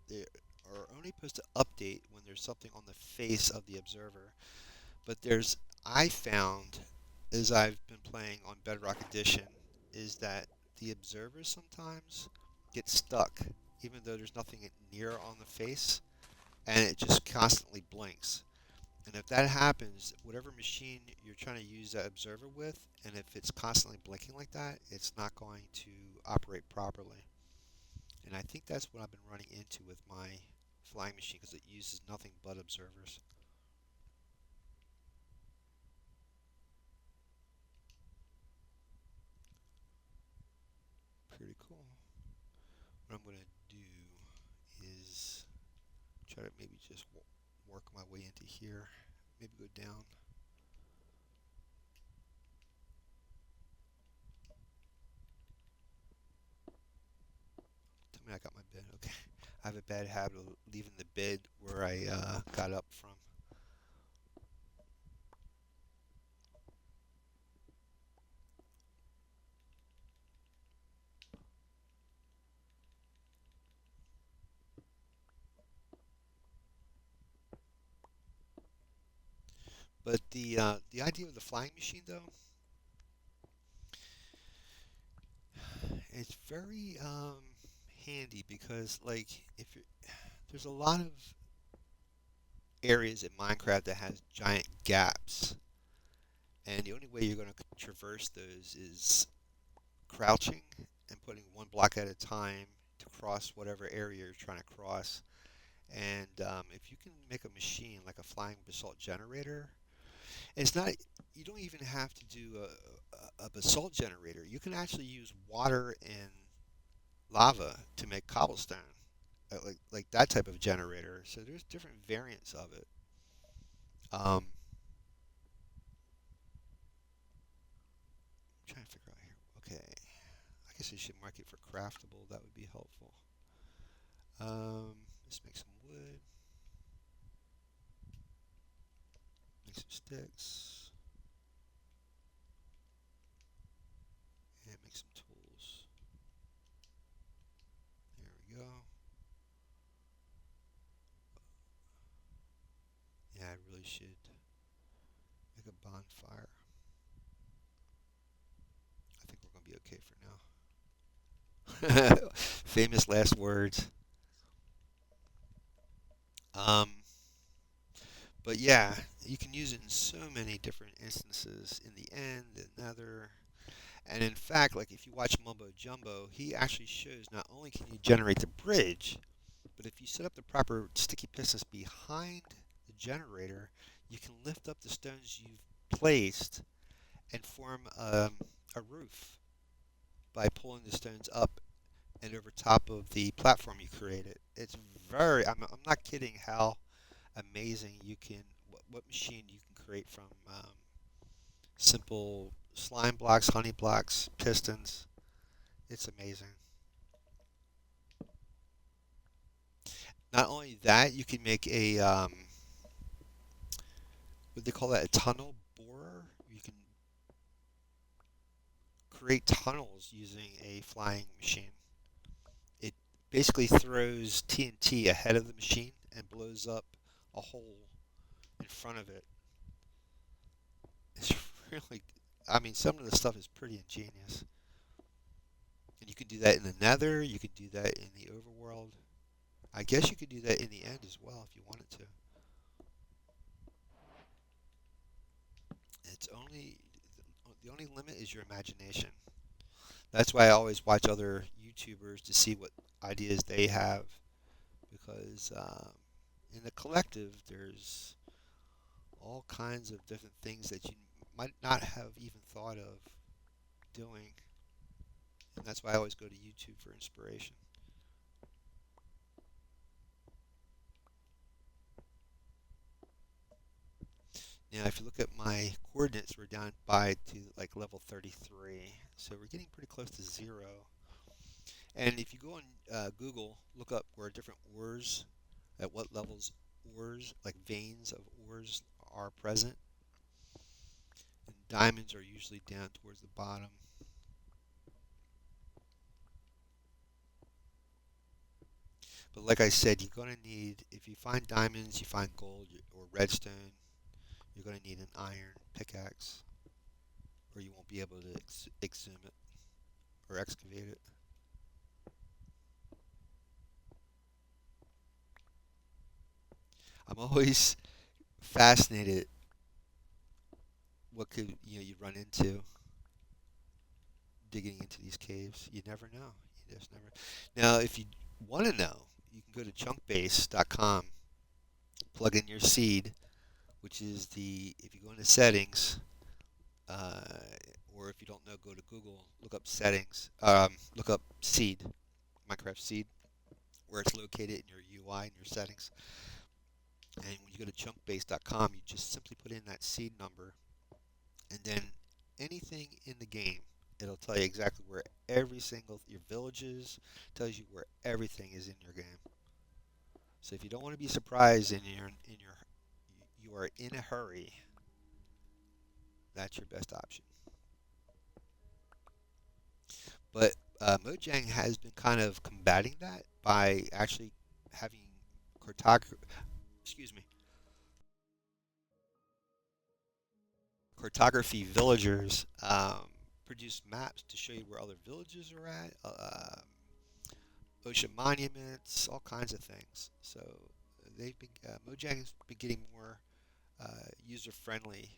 they are only supposed to update when there's something on the face of the observer. But I found as I've been playing on Bedrock Edition is that the observers sometimes get stuck even though there's nothing near on the face, and it just constantly blinks. And if that happens, whatever machine you're trying to use that observer with, and if it's constantly blinking like that, it's not going to operate properly. And I think that's what I've been running into with my flying machine because it uses nothing but observers. Pretty cool. What I'm going to do is try to maybe just work my way into here. Maybe go down. Tell me I got my bed. Okay. I have a bad habit of leaving the bed where I got up from. But the idea of the flying machine, though, it's very handy because, like, if you're, there's a lot of areas in Minecraft that has giant gaps, and the only way you're going to traverse those is crouching and putting one block at a time to cross whatever area you're trying to cross. And if you can make a machine like a flying basalt generator, it's not. You don't even have to do a basalt generator. You can actually use water and lava to make cobblestone, like that type of generator. So there's different variants of it. I'm trying to figure out here. Okay, I guess I should mark it for craftable. That would be helpful. Let's make some wood, make some sticks, and make some tools. There we go. Yeah, I really should make a bonfire. I think we're gonna be okay for now. Famous last words. Um, but yeah, you can use it in so many different instances. In the end, another. And in fact, like if you watch Mumbo Jumbo, he actually shows not only can you generate the bridge, but if you set up the proper sticky pistons behind the generator, you can lift up the stones you've placed and form a roof by pulling the stones up and over top of the platform you created. It's I'm not kidding how amazing you can, what machine you can create from simple slime blocks, honey blocks, pistons. It's amazing. Not only that, you can make a, what do they call that, a tunnel borer. You can create tunnels using a flying machine. It basically throws TNT ahead of the machine and blows up a hole in front of it. It's really, I mean, some of the stuff is pretty ingenious. And you can do that in the Nether. You can do that in the Overworld. I guess you could do that in the end as well if you wanted to. It's only the only limit is your imagination. That's why I always watch other YouTubers to see what ideas they have, because in the collective there's all kinds of different things that you might not have even thought of doing, and that's why I always go to YouTube for inspiration. Now, if you look at my coordinates, we're down by to like level 33, so we're getting pretty close to zero. And if you go on Google, look up where different ores, at what levels ores, like veins of ores, are present. And diamonds are usually down towards the bottom. But like I said, you're going to need, if you find diamonds, you find gold or redstone, you're going to need an iron pickaxe, or you won't be able to exhume it or excavate it. I'm always fascinated what could you run into digging into these caves. You never know. You just never. Now, if you want to know, you can go to chunkbase.com, plug in your seed, which is the if you go into settings, uh, or if you don't know, go to Google, look up settings, look up seed, Minecraft seed, where it's located in your UI and your settings. And when you go to chunkbase.com, you just simply put in that seed number, and then anything in the game, it'll tell you exactly where every single your villages, tells you where everything is in your game. So if you don't want to be surprised and you are in a hurry, that's your best option. But Mojang has been kind of combating that by actually having cartography, excuse me, cartography villagers produce maps to show you where other villages are at, ocean monuments, all kinds of things. So Mojang's been getting more user friendly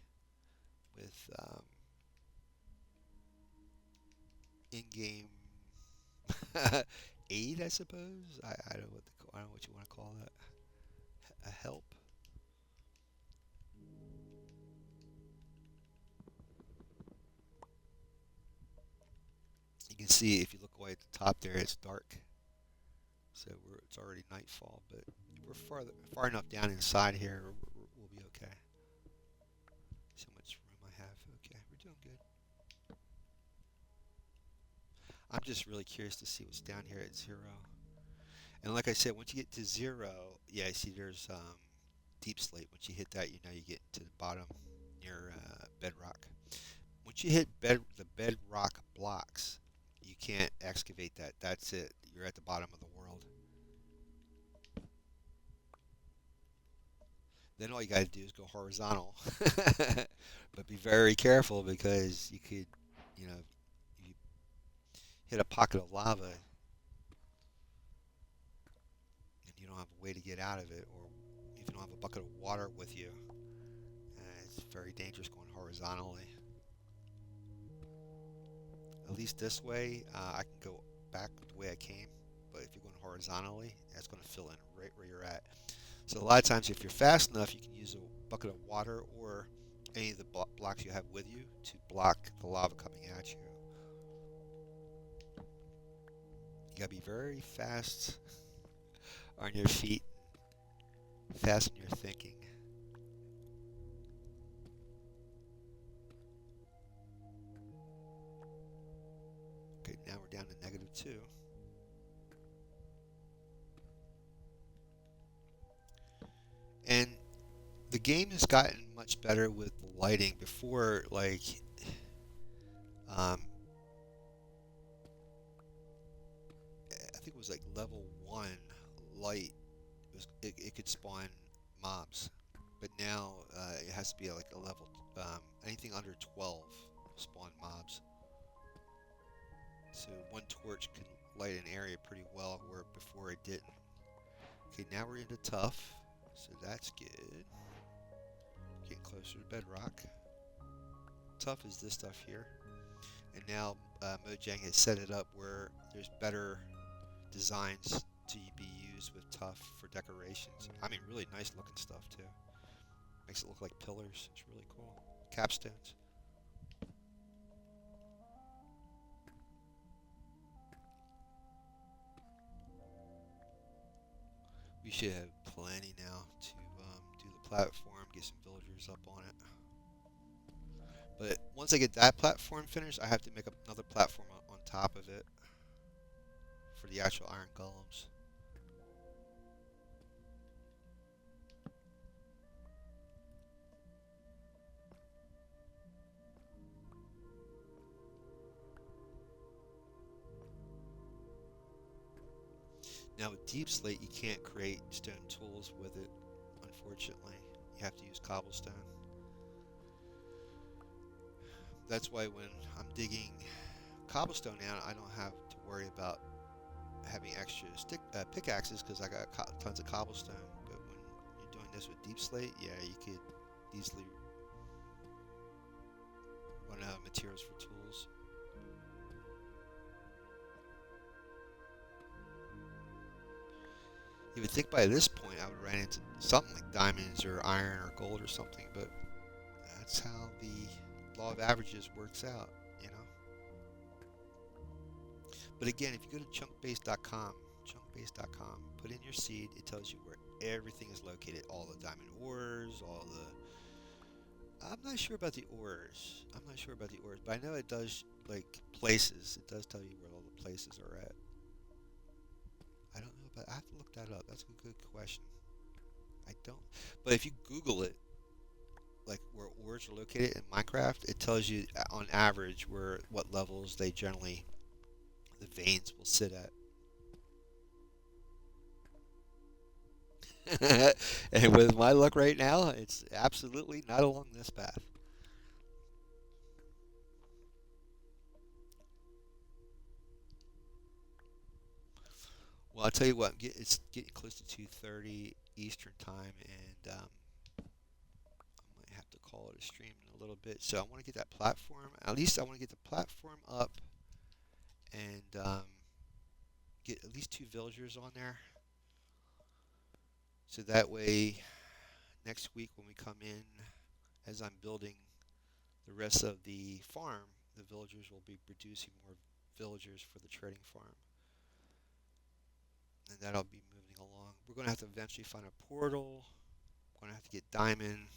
with in-game aid, I suppose. I don't know I don't know what you want to call that. A help. You can see if you look way at the top there, it's dark. So it's already nightfall, but if we're far enough down inside here, we'll be okay. See how much room I have. Okay, we're doing good. I'm just really curious to see what's down here at zero. And like I said, once you get to zero, yeah, I see there's deep slate. Once you hit that, you get to the bottom near bedrock. Once you hit the bedrock blocks, you can't excavate that. That's it. You're at the bottom of the world. Then all you got to do is go horizontal. But be very careful because you could, you hit a pocket of lava and you don't have a way to get out of it, or if you don't have a bucket of water with you, it's very dangerous going horizontally. At least this way, I can go back the way I came, but if you're going horizontally, that's going to fill in right where you're at. So a lot of times, if you're fast enough, you can use a bucket of water or any of the blocks you have with you to block the lava coming at you. You gotta be very fast on your feet, fast in your thinking. Okay, now we're down to -2. And the game has gotten much better with the lighting. Before, like, um, was like level 1 light, it could spawn mobs. But now it has to be like a level, anything under 12 will spawn mobs. So one torch can light an area pretty well where before it didn't. Okay, now we're into tough, so that's good. Getting closer to bedrock. Tough is this stuff here. And now Mojang has set it up where there's better designs to be used with tough for decorations. I mean, really nice looking stuff too. Makes it look like pillars. It's really cool. Capstones. We should have plenty now to do the platform, get some villagers up on it. But once I get that platform finished, I have to make another platform on top of it for the actual iron golems. Now with Deep Slate, you can't create stone tools with it, unfortunately. You have to use cobblestone. That's why when I'm digging cobblestone out, I don't have to worry about having extra pickaxes because I got tons of cobblestone. But when you're doing this with Deep Slate, yeah, you could easily run out of materials for tools. You would think by this point I would run into something like diamonds or iron or gold or something, but that's how the law of averages works out, you know. But again, if you go to chunkbase.com, put in your seed, it tells you where everything is located, all the diamond ores, all the... I'm not sure about the ores. But I know it does, like, places. It does tell you where all the places are at. I don't know, but I have to look that up. That's a good question. I don't. But if you Google it, like where ores are located in Minecraft, it tells you on average what levels they generally the veins will sit at. And with my luck right now, it's absolutely not along this path. Well, I'll tell you what, it's getting close to 2:30 Eastern time, and I might have to call it a stream in a little bit. So I want to get that platform. At least I want to get the platform up and get at least two villagers on there. So that way, next week when we come in, as I'm building the rest of the farm, the villagers will be producing more villagers for the trading farm. And that'll be moving along. We're going to have to eventually find a portal. I'm going to have to get diamond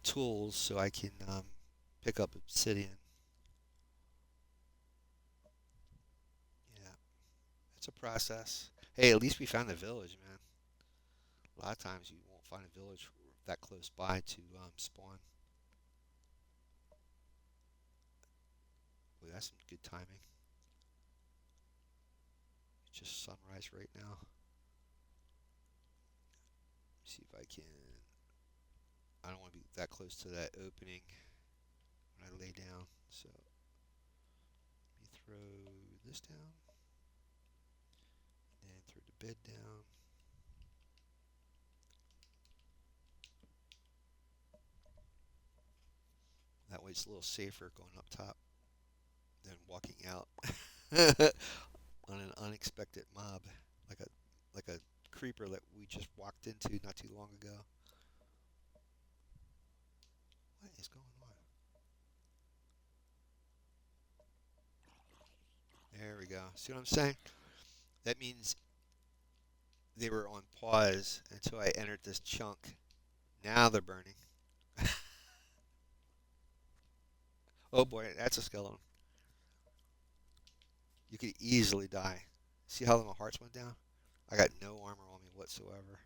tools so I can pick up obsidian. Yeah, it's a process. Hey, at least we found a village, man. A lot of times you won't find a village that close by to spawn. Boy, that's some good timing. It's just sunrise right now. See if I can. I don't want to be that close to that opening when I lay down. So let me throw this down and throw the bed down. That way it's a little safer going up top than walking out on an unexpected mob like a creeper that we just walked into not too long ago. What is going on? There we go. See what I'm saying? That means they were on pause until I entered this chunk. Now they're burning. Oh boy, that's a skeleton. You could easily die. See how my hearts went down? I got no armor on me whatsoever.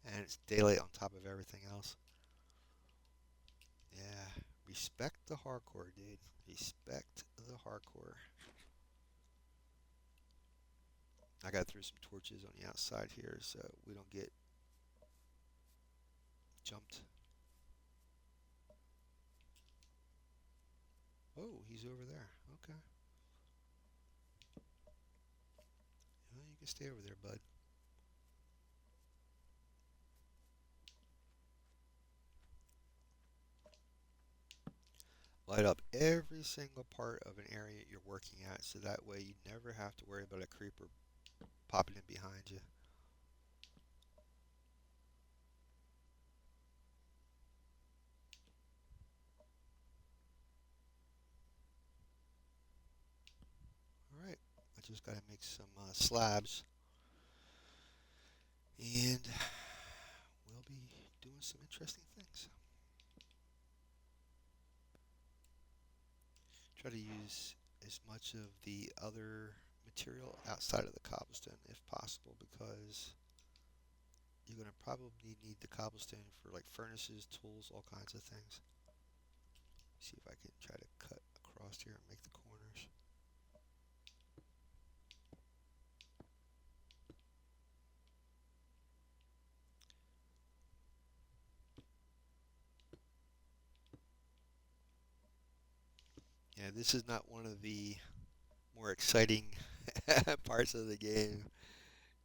And it's daylight on top of everything else. Yeah. Respect the hardcore, dude. Respect the hardcore. I got to throw some torches on the outside here so we don't get jumped. Oh, he's over there. Okay. Well, you can stay over there, bud. Light up every single part of an area you're working at so that way you never have to worry about a creeper popping in behind you. Alright, I just got to make some slabs and we'll be doing some interesting things. Try to use as much of the other material outside of the cobblestone if possible because you're going to probably need the cobblestone for like furnaces, tools, all kinds of things. See if I can try to cut across here and make the corners. Yeah, this is not one of the more exciting parts of the game,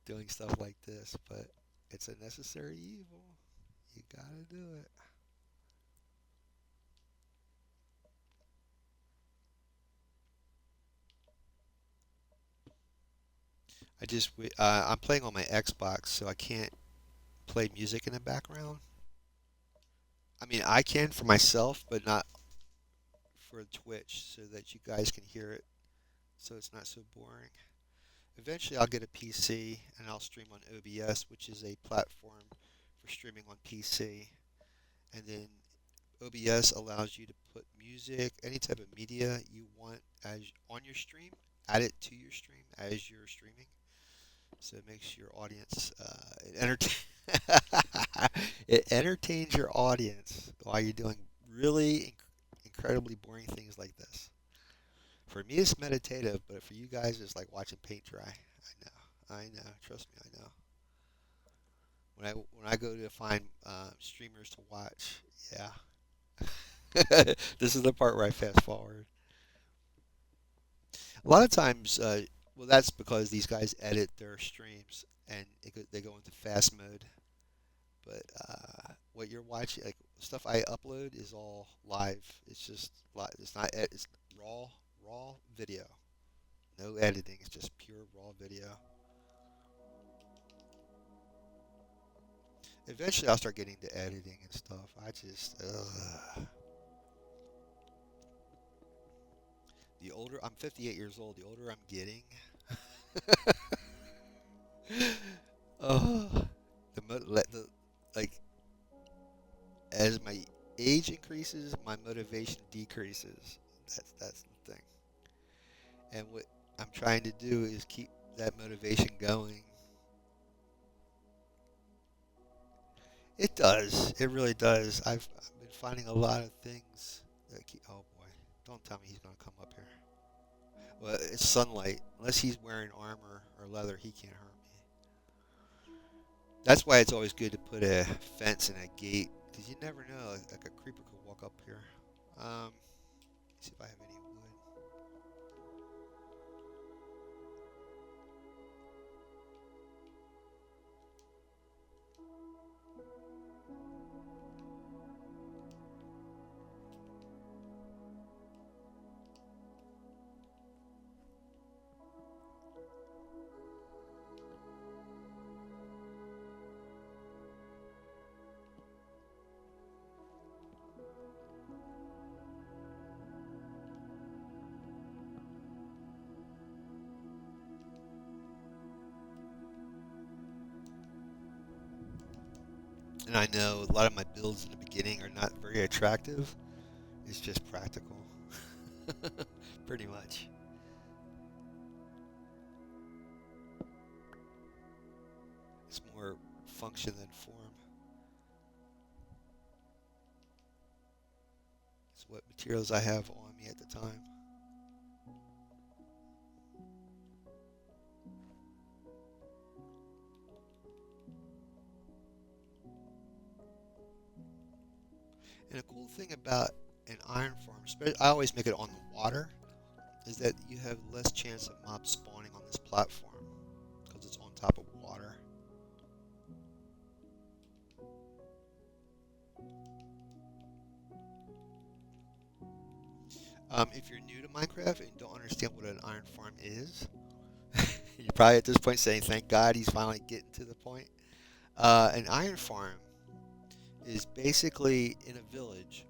doing stuff like this, but it's a necessary evil. You gotta do it. I'm playing on my Xbox, so I can't play music in the background. I mean, I can for myself, but not for Twitch, so that you guys can hear it, so it's not so boring. Eventually, I'll get a PC and I'll stream on OBS, which is a platform for streaming on PC. And then OBS allows you to put music, any type of media you want as on your stream, add it to your stream as you're streaming. So it makes your audience it entertains your audience while you're doing really incredibly boring things like this. For me, it's meditative, but for you guys, it's like watching paint dry. I know. Trust me, I know. When I go to find streamers to watch, yeah, this is the part where I fast forward. A lot of times, well, that's because these guys edit their streams and they go into fast mode. But what you're watching, like stuff I upload, is all live. It's just live. It's not. It's raw video. No editing. It's just pure raw video. Eventually, I'll start getting to editing and stuff. I just, the older I'm 58 years old. The older I'm getting, oh, the like as my age increases, my motivation decreases. That's the thing. And what I'm trying to do is keep that motivation going. It does. It really does. I've been finding a lot of things that keep. Oh boy! Don't tell me he's gonna come up here. Well, it's sunlight. Unless he's wearing armor or leather, he can't hurt me. That's why it's always good to put a fence and a gate, because you never know. Like a creeper could walk up here. See if I have any wood. And I know a lot of my builds in the beginning are not very attractive. It's just practical. Pretty much. It's more function than form. It's what materials I have on me at the time. And a cool thing about an iron farm, I always make it on the water, is that you have less chance of mobs spawning on this platform because it's on top of water. If you're new to Minecraft and don't understand what an iron farm is, you're probably at this point saying, "Thank God he's finally getting to the point." An iron farm is basically in a village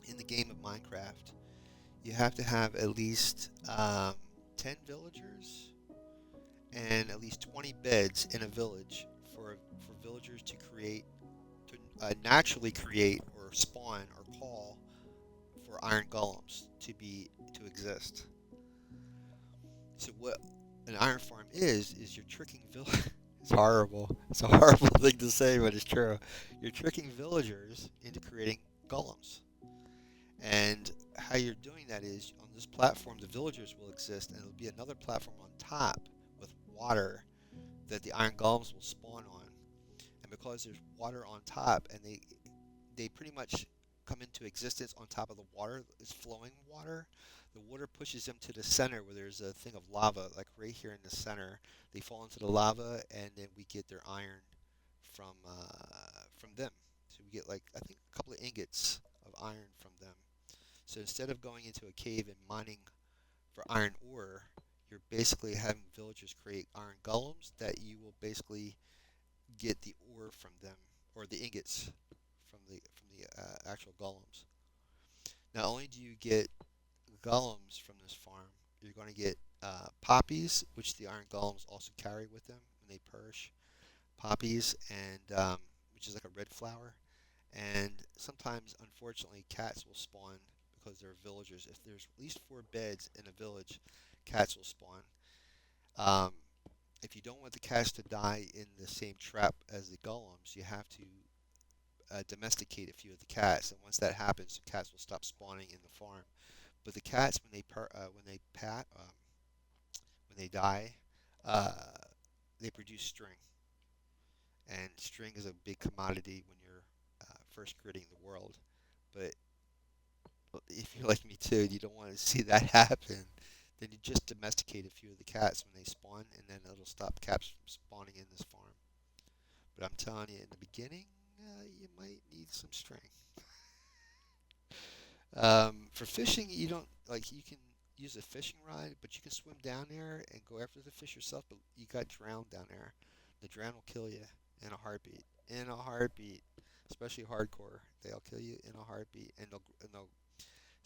in the game of Minecraft. You have to have at least 10 villagers and at least 20 beds in a village for villagers to create to naturally create or spawn or call for iron golems to exist. So what an iron farm is you're tricking villagers. It's horrible. It's a horrible thing to say, but it's true. You're tricking villagers into creating golems. And how you're doing that is on this platform, the villagers will exist, and there'll be another platform on top with water that the iron golems will spawn on. And because there's water on top, and they pretty much come into existence on top of the water, it's flowing water. The water pushes them to the center where there's a thing of lava, like right here in the center. They fall into the lava, and then we get their iron from them. So we get like I think a couple of ingots of iron from them. So instead of going into a cave and mining for iron ore, you're basically having villagers create iron golems that you will basically get the ore from them or the ingots from the actual golems. Not only do you get golems from this farm, you're going to get poppies, which the iron golems also carry with them when they perish. Poppies and which is like a red flower, and sometimes, unfortunately, cats will spawn because they're villagers. If there's at least 4 beds in a village, cats will spawn. Um, if you don't want the cats to die in the same trap as the golems, you have to domesticate a few of the cats. And once that happens, the cats will stop spawning in the farm. But the cats, when they die, uh, they produce string, and string is a big commodity when you're first creating the world. But if you're like me too, you don't want to see that happen, then you just domesticate a few of the cats when they spawn, and then it'll stop cats from spawning in this farm. But I'm telling you, in the beginning, you might need some string. For fishing, you don't like you can use a fishing rod, but you can swim down there and go after the fish yourself. But you got drowned down there. The drown will kill you in a heartbeat. In a heartbeat, especially hardcore, they'll kill you in a heartbeat, and they'll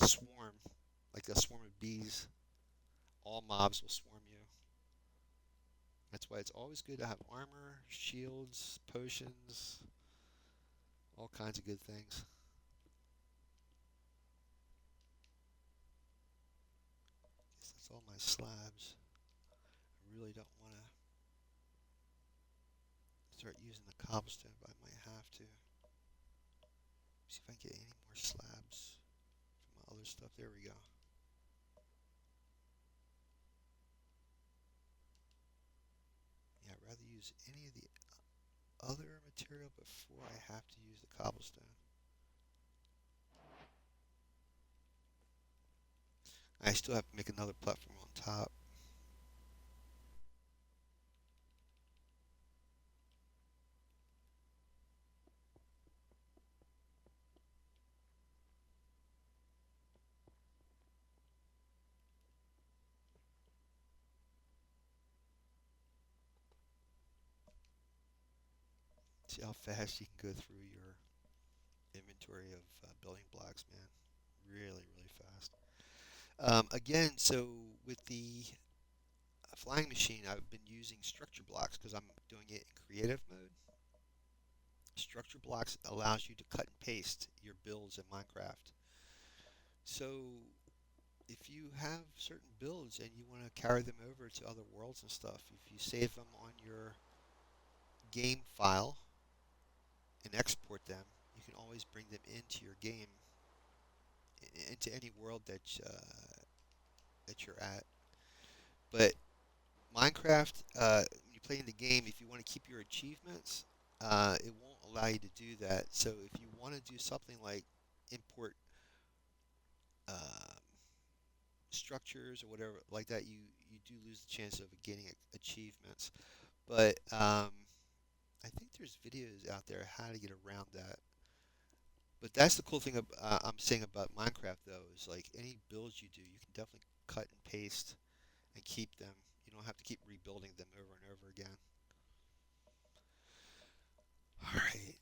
swarm like a swarm of bees. All mobs will swarm you. That's why it's always good to have armor, shields, potions, all kinds of good things. I guess that's all my slabs. I really don't want to start using the cobblestone, but I might have to. See if I can get any more slabs from my other stuff. There we go. Yeah, I'd rather use any of the other material before I have to use the cobblestone. I still have to make another platform on top. See how fast you can go through your inventory of building blocks, man. Really, really fast. Again, so with the flying machine, I've been using structure blocks because I'm doing it in creative mode. Structure blocks allows you to cut and paste your builds in Minecraft. So if you have certain builds and you want to carry them over to other worlds and stuff, if you save them on your game file and export them, you can always bring them into your game, into any world that you're at. But Minecraft, when you play in the game, if you want to keep your achievements, it won't allow you to do that. So if you want to do something like import um, structures or whatever like that, you do lose the chance of getting achievements. But I think there's videos out there how to get around that. But that's the cool thing I'm saying about Minecraft though is like any builds you do, you can definitely cut and paste and keep them. You don't have to keep rebuilding them over and over again. All right.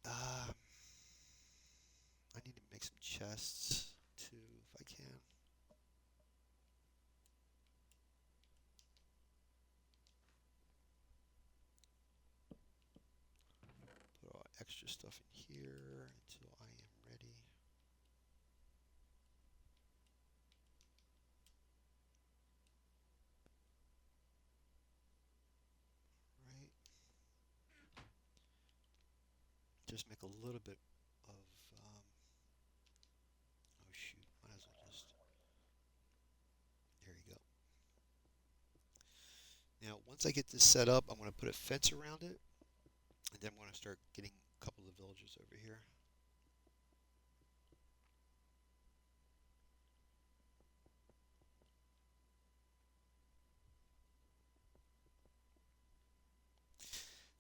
I need to make some chests too, if I can. Put all extra stuff in here until I am ready. Right. Just make a little bit of. Oh shoot! Might as well just. There you go. Now, once I get this set up, I'm going to put a fence around it, and then I'm going to start getting a couple of villagers over here.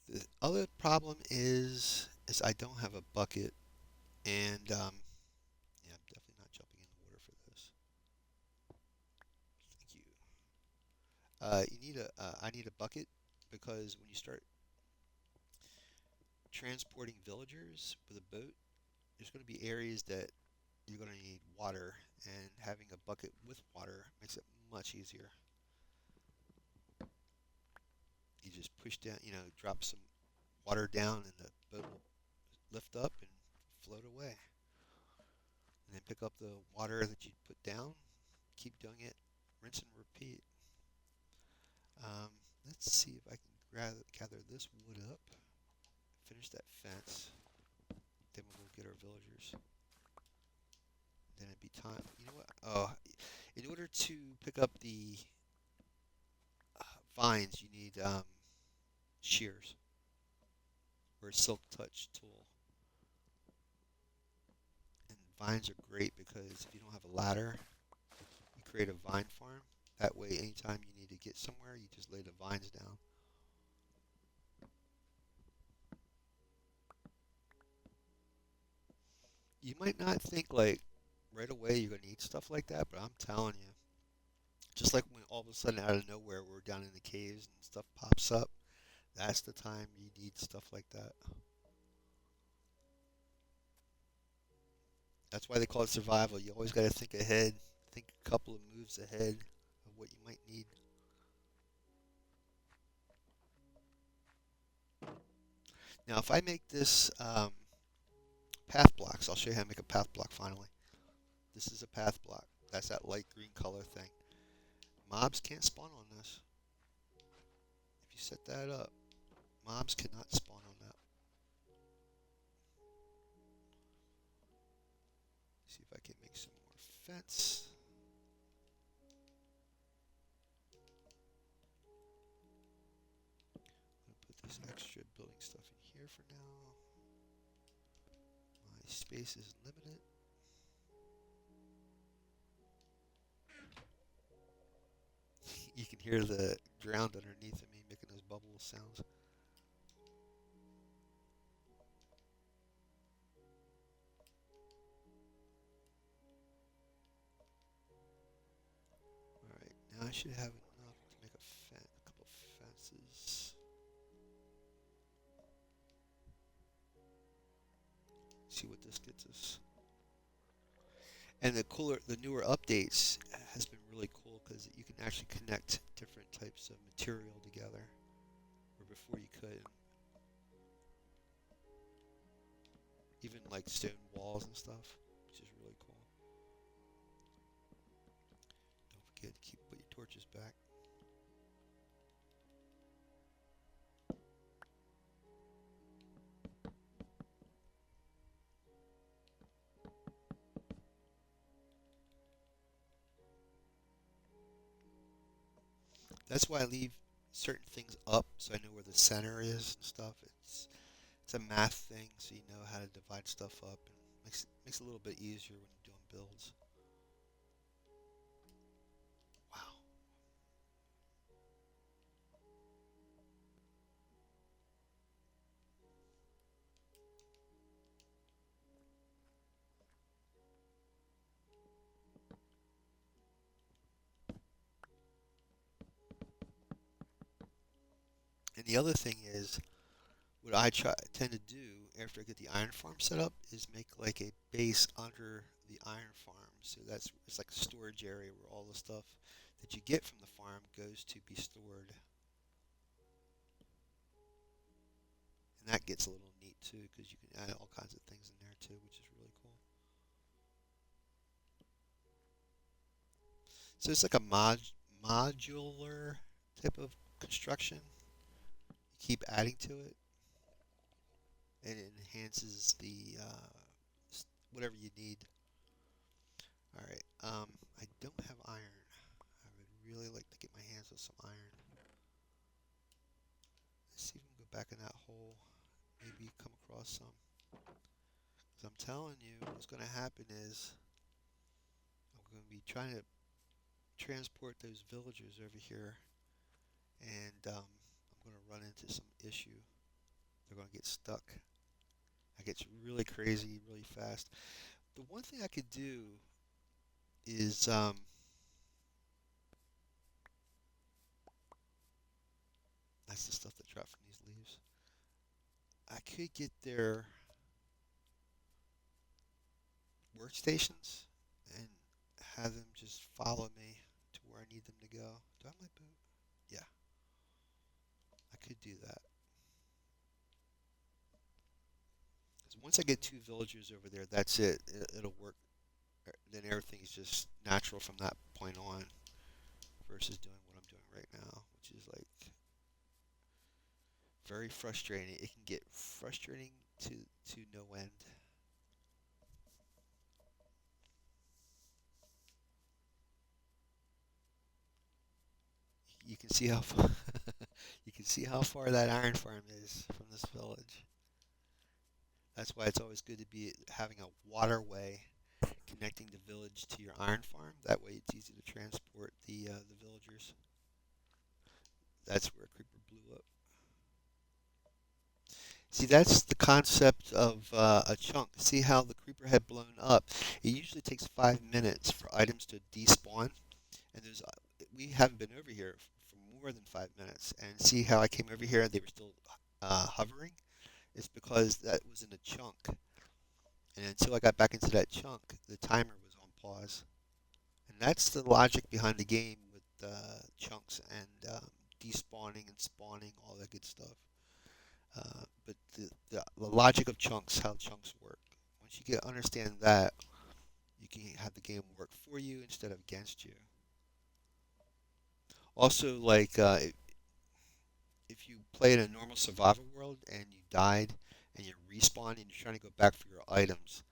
The other problem is I don't have a bucket, and yeah, I'm definitely not jumping in the water for this. Thank you. You need a I need a bucket because when you start transporting villagers with a boat, there's going to be areas that you're going to need water, and having a bucket with water makes it much easier. You just push down, drop some water down, and the boat will lift up and float away. And then pick up the water that you put down, keep doing it, rinse and repeat. Um, let's see if I can gather this wood up, finish that fence, then we'll go get our villagers. Then it'd be time. You know what? Oh, in order to pick up the vines, you need shears or a silk touch tool. And vines are great because if you don't have a ladder, you create a vine farm. That way, anytime you need to get somewhere, you just lay the vines down. You might not think like right away you're gonna need stuff like that, but I'm telling you, just like when all of a sudden out of nowhere we're down in the caves and stuff pops up, that's the time you need stuff like that. That's why they call it survival. You always got to think ahead, think a couple of moves ahead of what you might need. Now, if I make this path blocks, I'll show you how to make a path block finally. This is a path block. That's that light green color thing. Mobs can't spawn on this. If you set that up, mobs cannot spawn on that. See if I can make some more fence. I'm gonna put this extra building stuff in here for now. My space is limited. You can hear the ground underneath of me making those bubble sounds. Alright, now I should have enough to make a couple fences. See what this gets us. And the newer updates has been really cool because you can actually connect different types of material together, where before you couldn't. Even like stone walls and stuff, which is really cool. Don't forget to put your torches back. That's why I leave certain things up so I know where the center is and stuff. It's a math thing, so you know how to divide stuff up, and makes it a little bit easier when you're doing builds. Wow. And the other thing is, what tend to do after I get the iron farm set up is make like a base under the iron farm. So it's like a storage area where all the stuff that you get from the farm goes to be stored, and that gets a little neat too because you can add all kinds of things in there too, which is really cool. So it's like a modular type of construction. You keep adding to it, and it enhances the whatever you need. All right. I don't have iron. I would really like to get my hands on some iron. Let's see if we can go back in that hole. Maybe come across some. Because I'm telling you, what's going to happen is I'm going to be trying to transport those villagers over here, and I'm going to run into some issue. They're going to get stuck. It gets really crazy really fast. The one thing I could do is that's the stuff that dropped from these leaves. I could get their workstations and have them just follow me to where I need them to go. Do I have my boot? Yeah, I could do that. Because once I get two villagers over there, that's it. It'll work. Then everything is just natural from that point on versus doing what I'm doing right now, which is like very frustrating. It can get frustrating to no end. You can see how far, you can see how far that iron farm is from this village. That's why it's always good to be having a waterway connecting the village to your iron farm. That way, it's easy to transport the villagers. That's where a creeper blew up. See, that's the concept of a chunk. See how the creeper had blown up? It usually takes 5 minutes for items to despawn, and we haven't been over here for more than 5 minutes. And see how I came over here and they were still hovering? It's because that was in a chunk, and until I got back into that chunk, the timer was on pause. And that's the logic behind the game with chunks and despawning and spawning, all that good stuff. But the logic of chunks, how chunks work. Once you get understand that, you can have the game work for you instead of against you. Also, like if you play in a normal survival world and you died and you respawn and you're trying to go back for your items,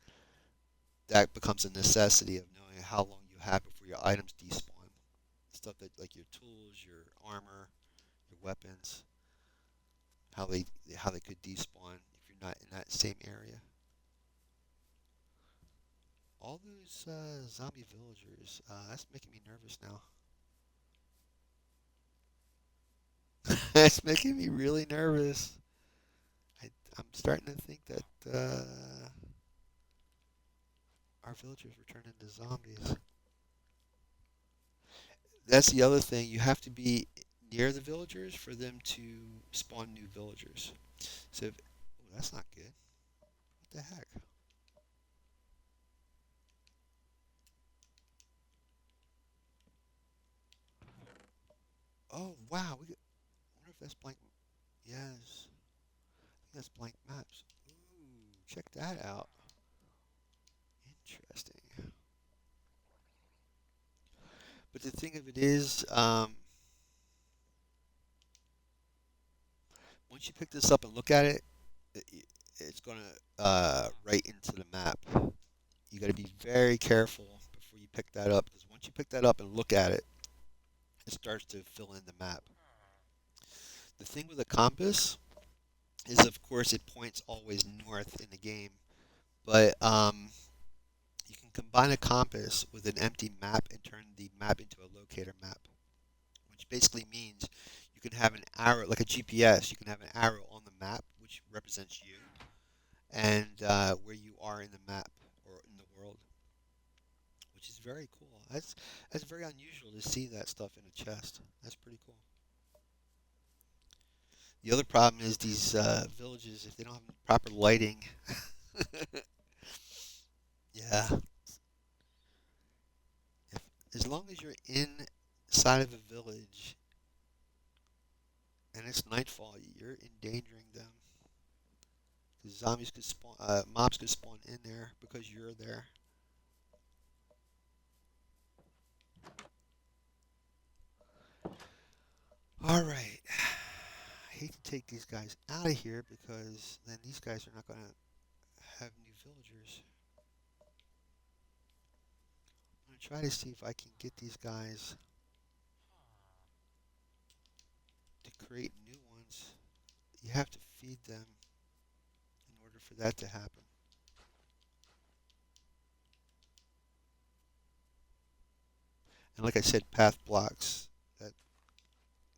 that becomes a necessity of knowing how long you have before your items despawn. Stuff that like your tools, your armor, your weapons, how they could despawn if you're not in that same area. All those zombie villagers, that's making me nervous now. That's making me really nervous. I, I'm starting to think that our villagers will turn into zombies. That's the other thing. You have to be near the villagers for them to spawn new villagers. So, oh, that's not good. What the heck? Oh, wow. I wonder if that's blank. Yes, I think that's blank maps. Ooh, check that out. Interesting. But the thing of it is, once you pick this up and look at it, it it's going to write into the map. You got to be very careful before you pick that up because once you pick that up and look at it, it starts to fill in the map. The thing with a compass is, of course, it points always north in the game. But you can combine a compass with an empty map and turn the map into a locator map, which basically means you can have an arrow, like a GPS, you can have an arrow on the map, which represents you, and where you are in the map or in the world, which is very cool. That's very unusual to see that stuff in a chest. That's pretty cool. The other problem is these villages, if they don't have proper lighting, yeah, if, as long as you're inside of a village and it's nightfall, you're endangering them. Because zombies could spawn, mobs could spawn in there because you're there. All right. I hate to take these guys out of here because then these guys are not going to have new villagers. I'm going to try to see if I can get these guys to create new ones. You have to feed them in order for that to happen. And like I said, path blocks, that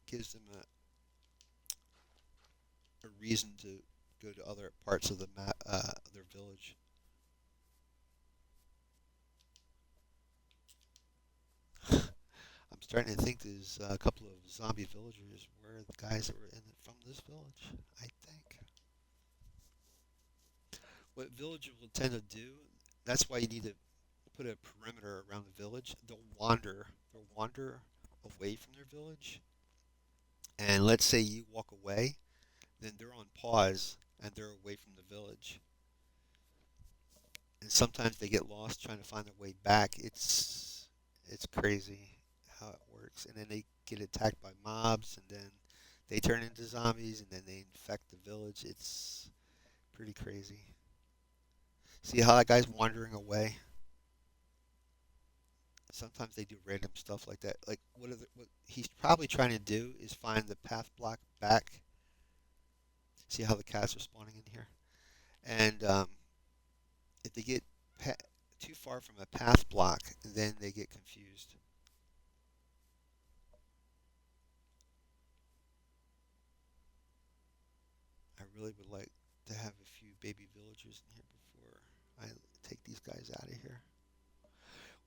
gives them a reason to go to other parts of the map, their village. I'm starting to think there's a couple of zombie villagers were the guys that were from this village, I think. What villagers will tend to do, that's why you need to put a perimeter around the village. They'll wander away from their village. And let's say you walk away, then they're on pause and they're away from the village. And sometimes they get lost trying to find their way back. It's crazy how it works. And then they get attacked by mobs, and then they turn into zombies, and then they infect the village. It's pretty crazy. See how that guy's wandering away? Sometimes they do random stuff like that. Like what he's probably trying to do is find the path block back. See how the cats are spawning in here? And if they get too far from a path block, then they get confused. I really would like to have a few baby villagers in here before I take these guys out of here.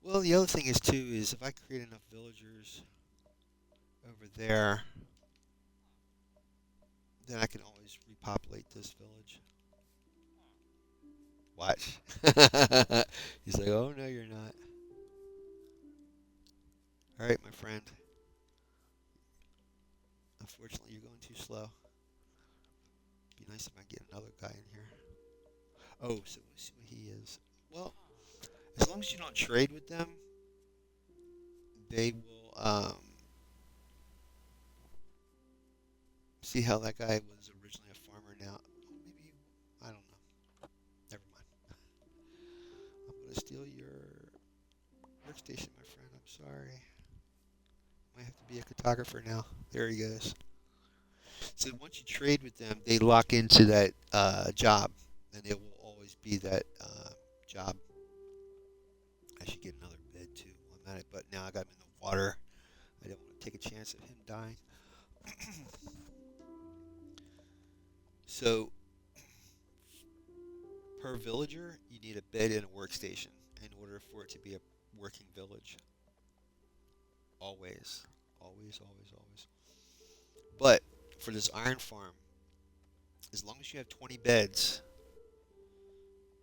Well, the other thing is too is if I create enough villagers over there, then I can always repopulate this village. Watch. He's like, oh no, you're not. All right, my friend. Unfortunately, you're going too slow. Be nice if I get another guy in here. Oh, so let's see what he is. Well, as long as you don't trade with them, they will see how that guy was originally a farmer. Now, maybe I don't know. Never mind. I'm gonna steal your workstation, my friend. I'm sorry. Might have to be a cartographer now. There he goes. So once you trade with them, they lock into that job, and it will always be that job. I should get another bed too. I'm at it, but now I got him in the water. I don't want to take a chance of him dying. So per villager, you need a bed and a workstation in order for it to be a working village. Always, always, always, always. But for this iron farm, as long as you have 20 beds,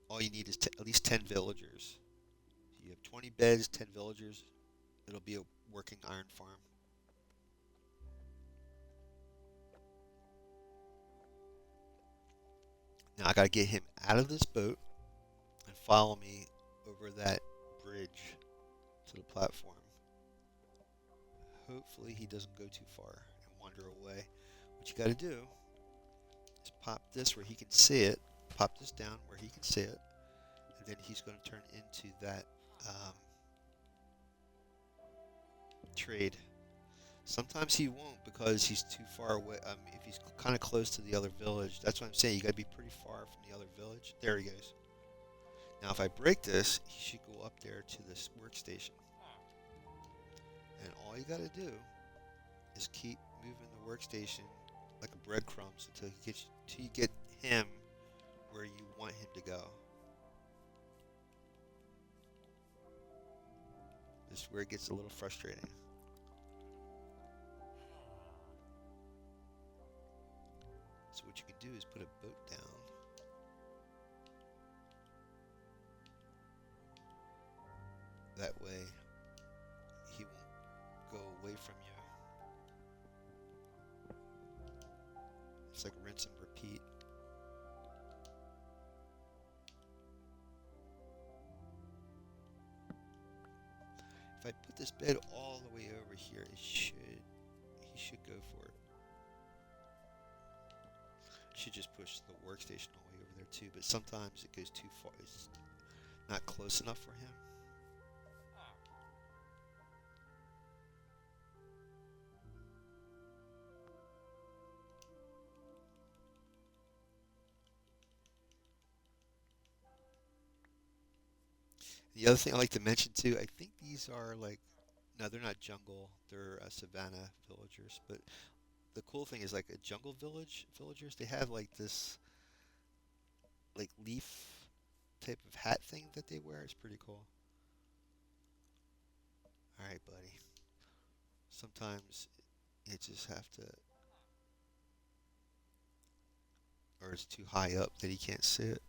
all you need is at least 10 villagers. You have 20 beds, 10 villagers, it'll be a working iron farm. Now I gotta get him out of this boat and follow me over that bridge to the platform. Hopefully he doesn't go too far and wander away. What you gotta do is pop this where he can see it, pop this down where he can see it, and then he's going to turn into that um, trade. Sometimes he won't because he's too far away. If he's kind of close to the other village, that's what I'm saying. You got to be pretty far from the other village. There he goes. Now, if I break this, he should go up there to this workstation. And all you got to do is keep moving the workstation like a breadcrumbs until you get him where you want him to go. This is where it gets a little frustrating. So what you can do is put a boat down. That way he won't go away from you. It's like rinse and repeat. If I put this bed all the way over here, he should go for it. Should just push the workstation all the way over there too, but sometimes it goes too far. It's not close enough for him. The other thing I like to mention too, I think these are like, no, they're not jungle. They're savannah villagers. But the cool thing is like a jungle villagers, they have like this like leaf type of hat thing that they wear. It's pretty cool. All right, buddy. Sometimes you just have to, or it's too high up that he can't see it.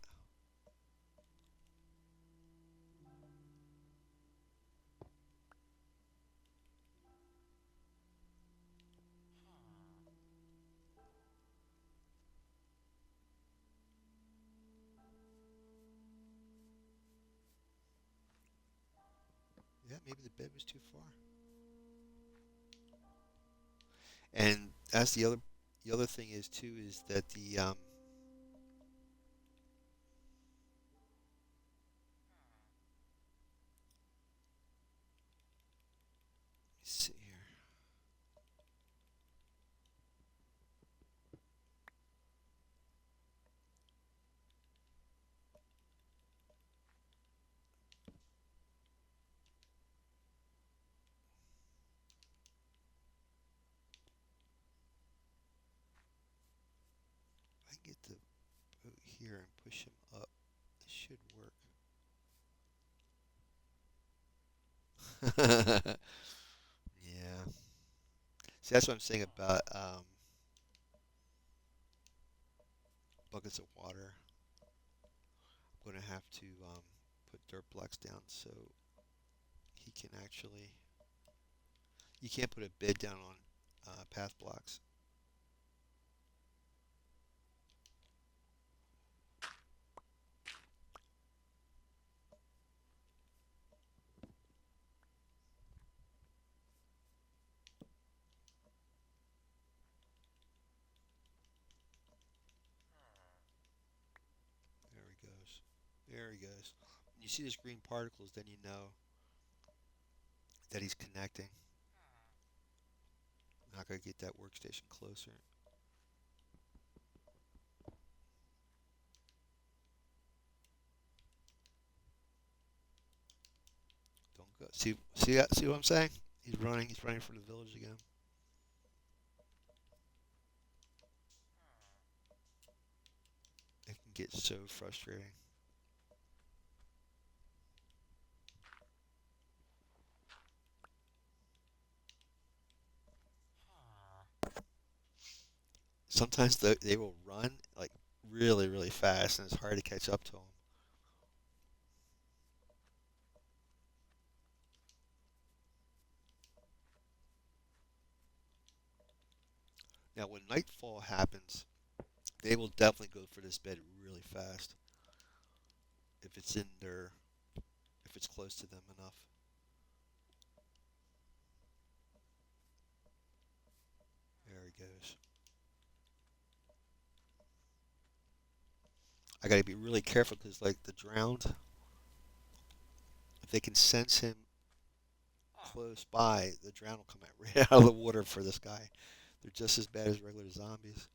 Yeah, maybe the bed was too far. And that's the other thing is too is that the let's see here. If I can get the boat here and push him up, it should work. Yeah. See, that's what I'm saying about buckets of water. I'm going to have to put dirt blocks down so he can actually. You can't put a bed down on path blocks. There he goes. There he goes. When you see these green particles, then you know that he's connecting. Now I gotta get that workstation closer. Don't go. See what I'm saying? He's running. He's running for the village again. It can get so frustrating. Sometimes they will run like really, really fast, and it's hard to catch up to them. Now, when nightfall happens, they will definitely go for this bed really fast if it's in their if it's close to them enough. There he goes. I gotta be really careful because like the drowned, if they can sense him close by, the drown will come out right out of the water for this guy. They're just as bad as regular zombies.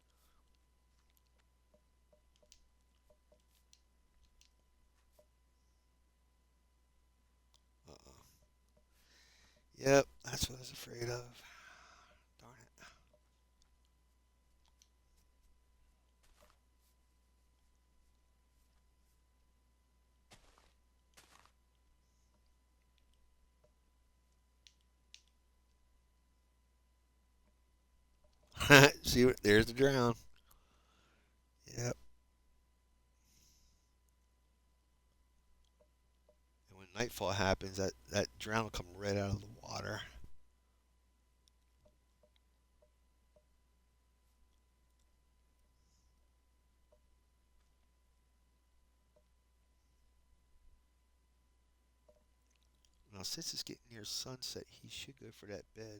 Uh-oh. Yep, that's what I was afraid of. Darn it. See, there's the drown. Yep. And when nightfall happens, that drown will come right out of the water. Now, since it's getting near sunset, he should go for that bed.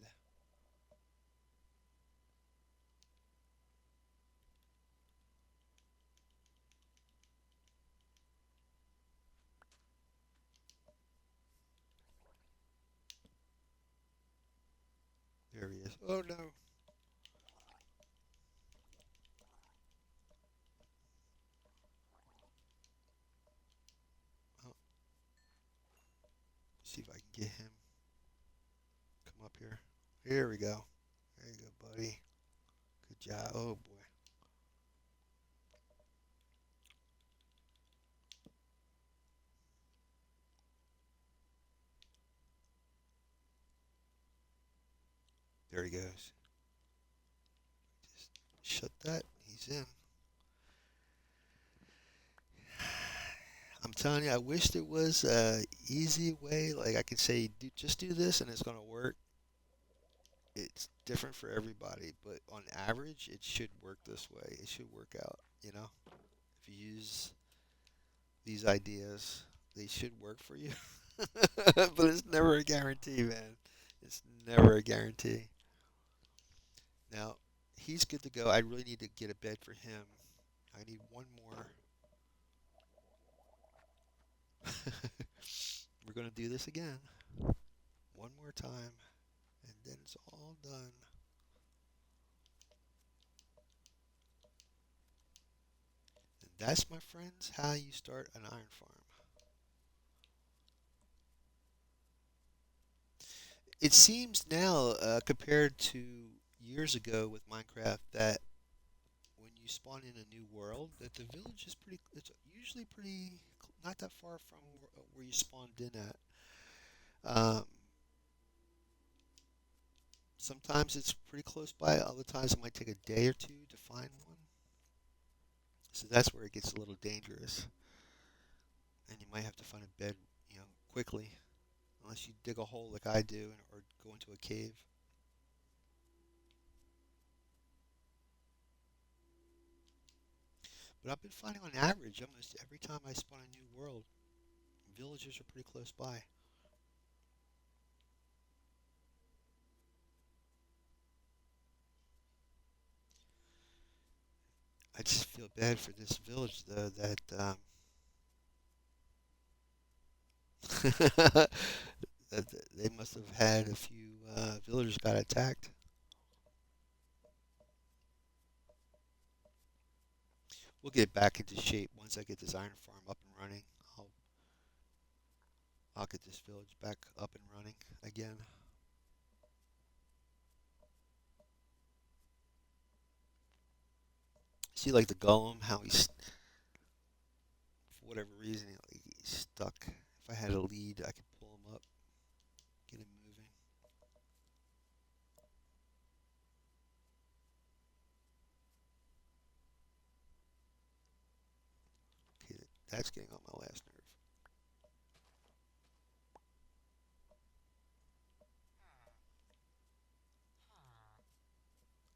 There he is. Oh no. Oh, see if I can get him. Come up here. Here we go. There you go, buddy. Good job. Oh boy. There he goes. Just shut that. He's in. I'm telling you, I wish there was a easy way. Like I could say, just do this and it's gonna work. It's different for everybody, but on average, it should work this way. It should work out. If you use these ideas, they should work for you. But it's never a guarantee, man. It's never a guarantee. Now, he's good to go. I really need to get a bed for him. I need one more. We're going to do this again. One more time, and then it's all done. And that's, my friends, how you start an iron farm. It seems now, compared to years ago with Minecraft, that when you spawn in a new world, that the village is pretty. It's usually pretty not that far from where you spawned in at. Um, Sometimes it's pretty close by. Other times it might take a day or two to find one. So that's where it gets a little dangerous, and you might have to find a bed, quickly, unless you dig a hole like I do, or go into a cave. But I've been finding on average, almost every time I spawn a new world, villages are pretty close by. I just feel bad for this village though that that they must have had a few villagers got attacked. We'll get back into shape once I get this iron farm up and running. I'll I'll get this village back up and running again. See, like the golem, how for whatever reason, he's stuck. If I had a lead, I could pull him up, get him moving. Okay, that's getting on my last nerve.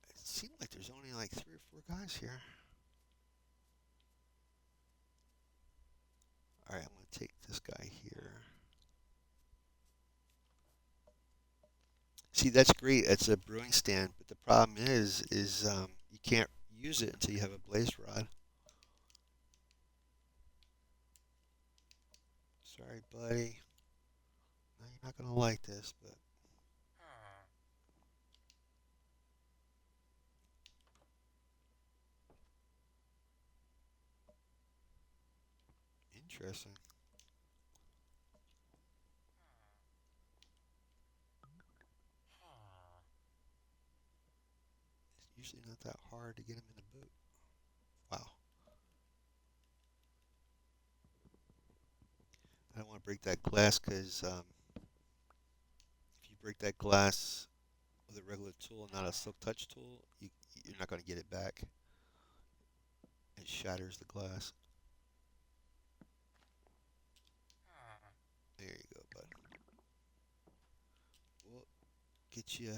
It seemed like there's only like 3 or 4 guys here. All right, I'm gonna take this guy here. See, that's great. It's a brewing stand, but the problem is you can't use it until you have a blaze rod. Sorry, buddy. No, you're not gonna like this, but Interesting. It's usually not that hard to get them in the boat. Wow. I don't want to break that glass because if you break that glass with a regular tool, not a silk touch tool, you're not going to get it back. It shatters the glass. There you go, bud. We'll get you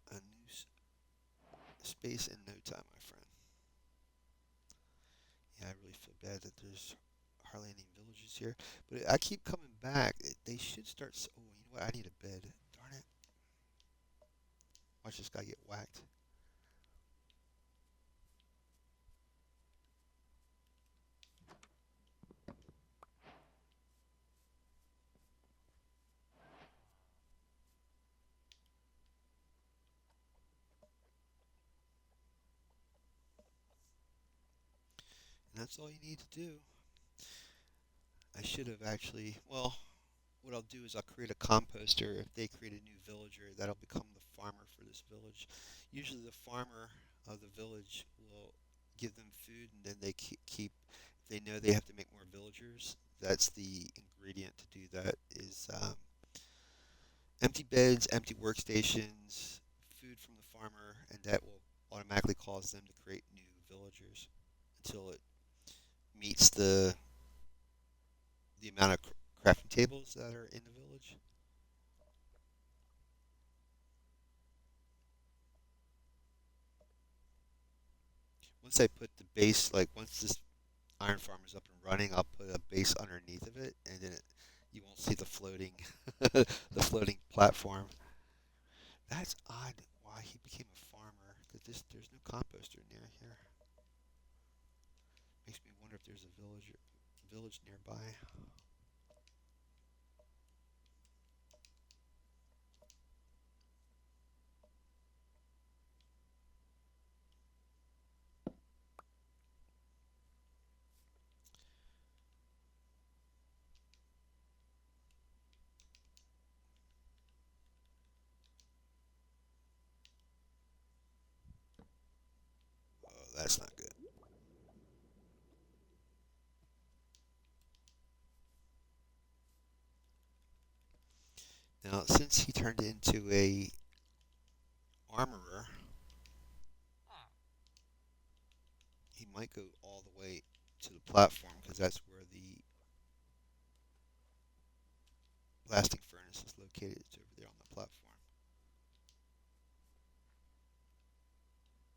a new space in no time, my friend. Yeah, I really feel bad that there's hardly any villages here. But I keep coming back. They should start. Oh, you know what? I need a bed. Darn it. Watch this guy get whacked. And that's all you need to do. I should have actually. Well, what I'll do is I'll create a composter. If they create a new villager, that'll become the farmer for this village. Usually, the farmer of the village will give them food, and then they keep. They know they have to make more villagers. That's the ingredient to do that. Is empty beds, empty workstations, food from the farmer, and that will automatically cause them to create new villagers until it meets the amount of crafting tables that are in the village. Once I put the base, like once this iron farm is up and running, I'll put a base underneath of it, and then you won't see the floating, the floating platform. That's odd. Why he became a farmer? Because there's no composter near here. Makes me wonder if there's a village nearby. Oh, that's not good. Now, since he turned into a armorer, he might go all the way to the platform because that's where the blasting furnace is located. It's over there on the platform.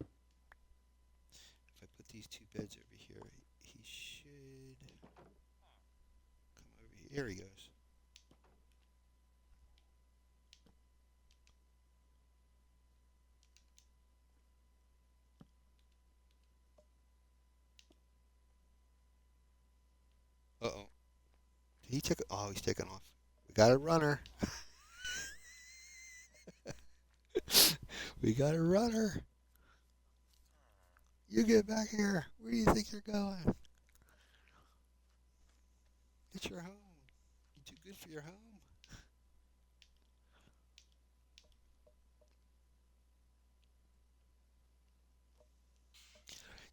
If I put these two beds over here, he should come over here. Here he goes. Uh-oh. He took. Oh, he's taking off. We got a runner. We got a runner. You get back here. Where do you think you're going? It's your home. You're too good for your home.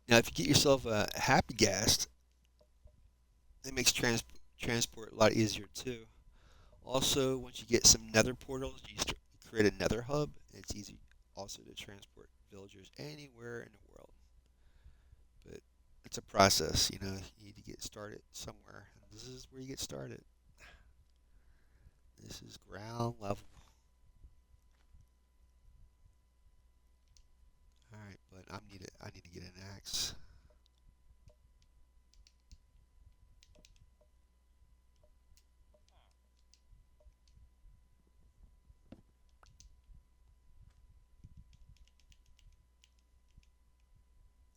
Now, if you get yourself a happy gas, it makes transport a lot easier too. Also, once you get some nether portals, you create a nether hub. It's easy also to transport villagers anywhere in the world. But it's a process, you know. You need to get started somewhere. And this is where you get started. This is ground level. All right, but I need to get an axe.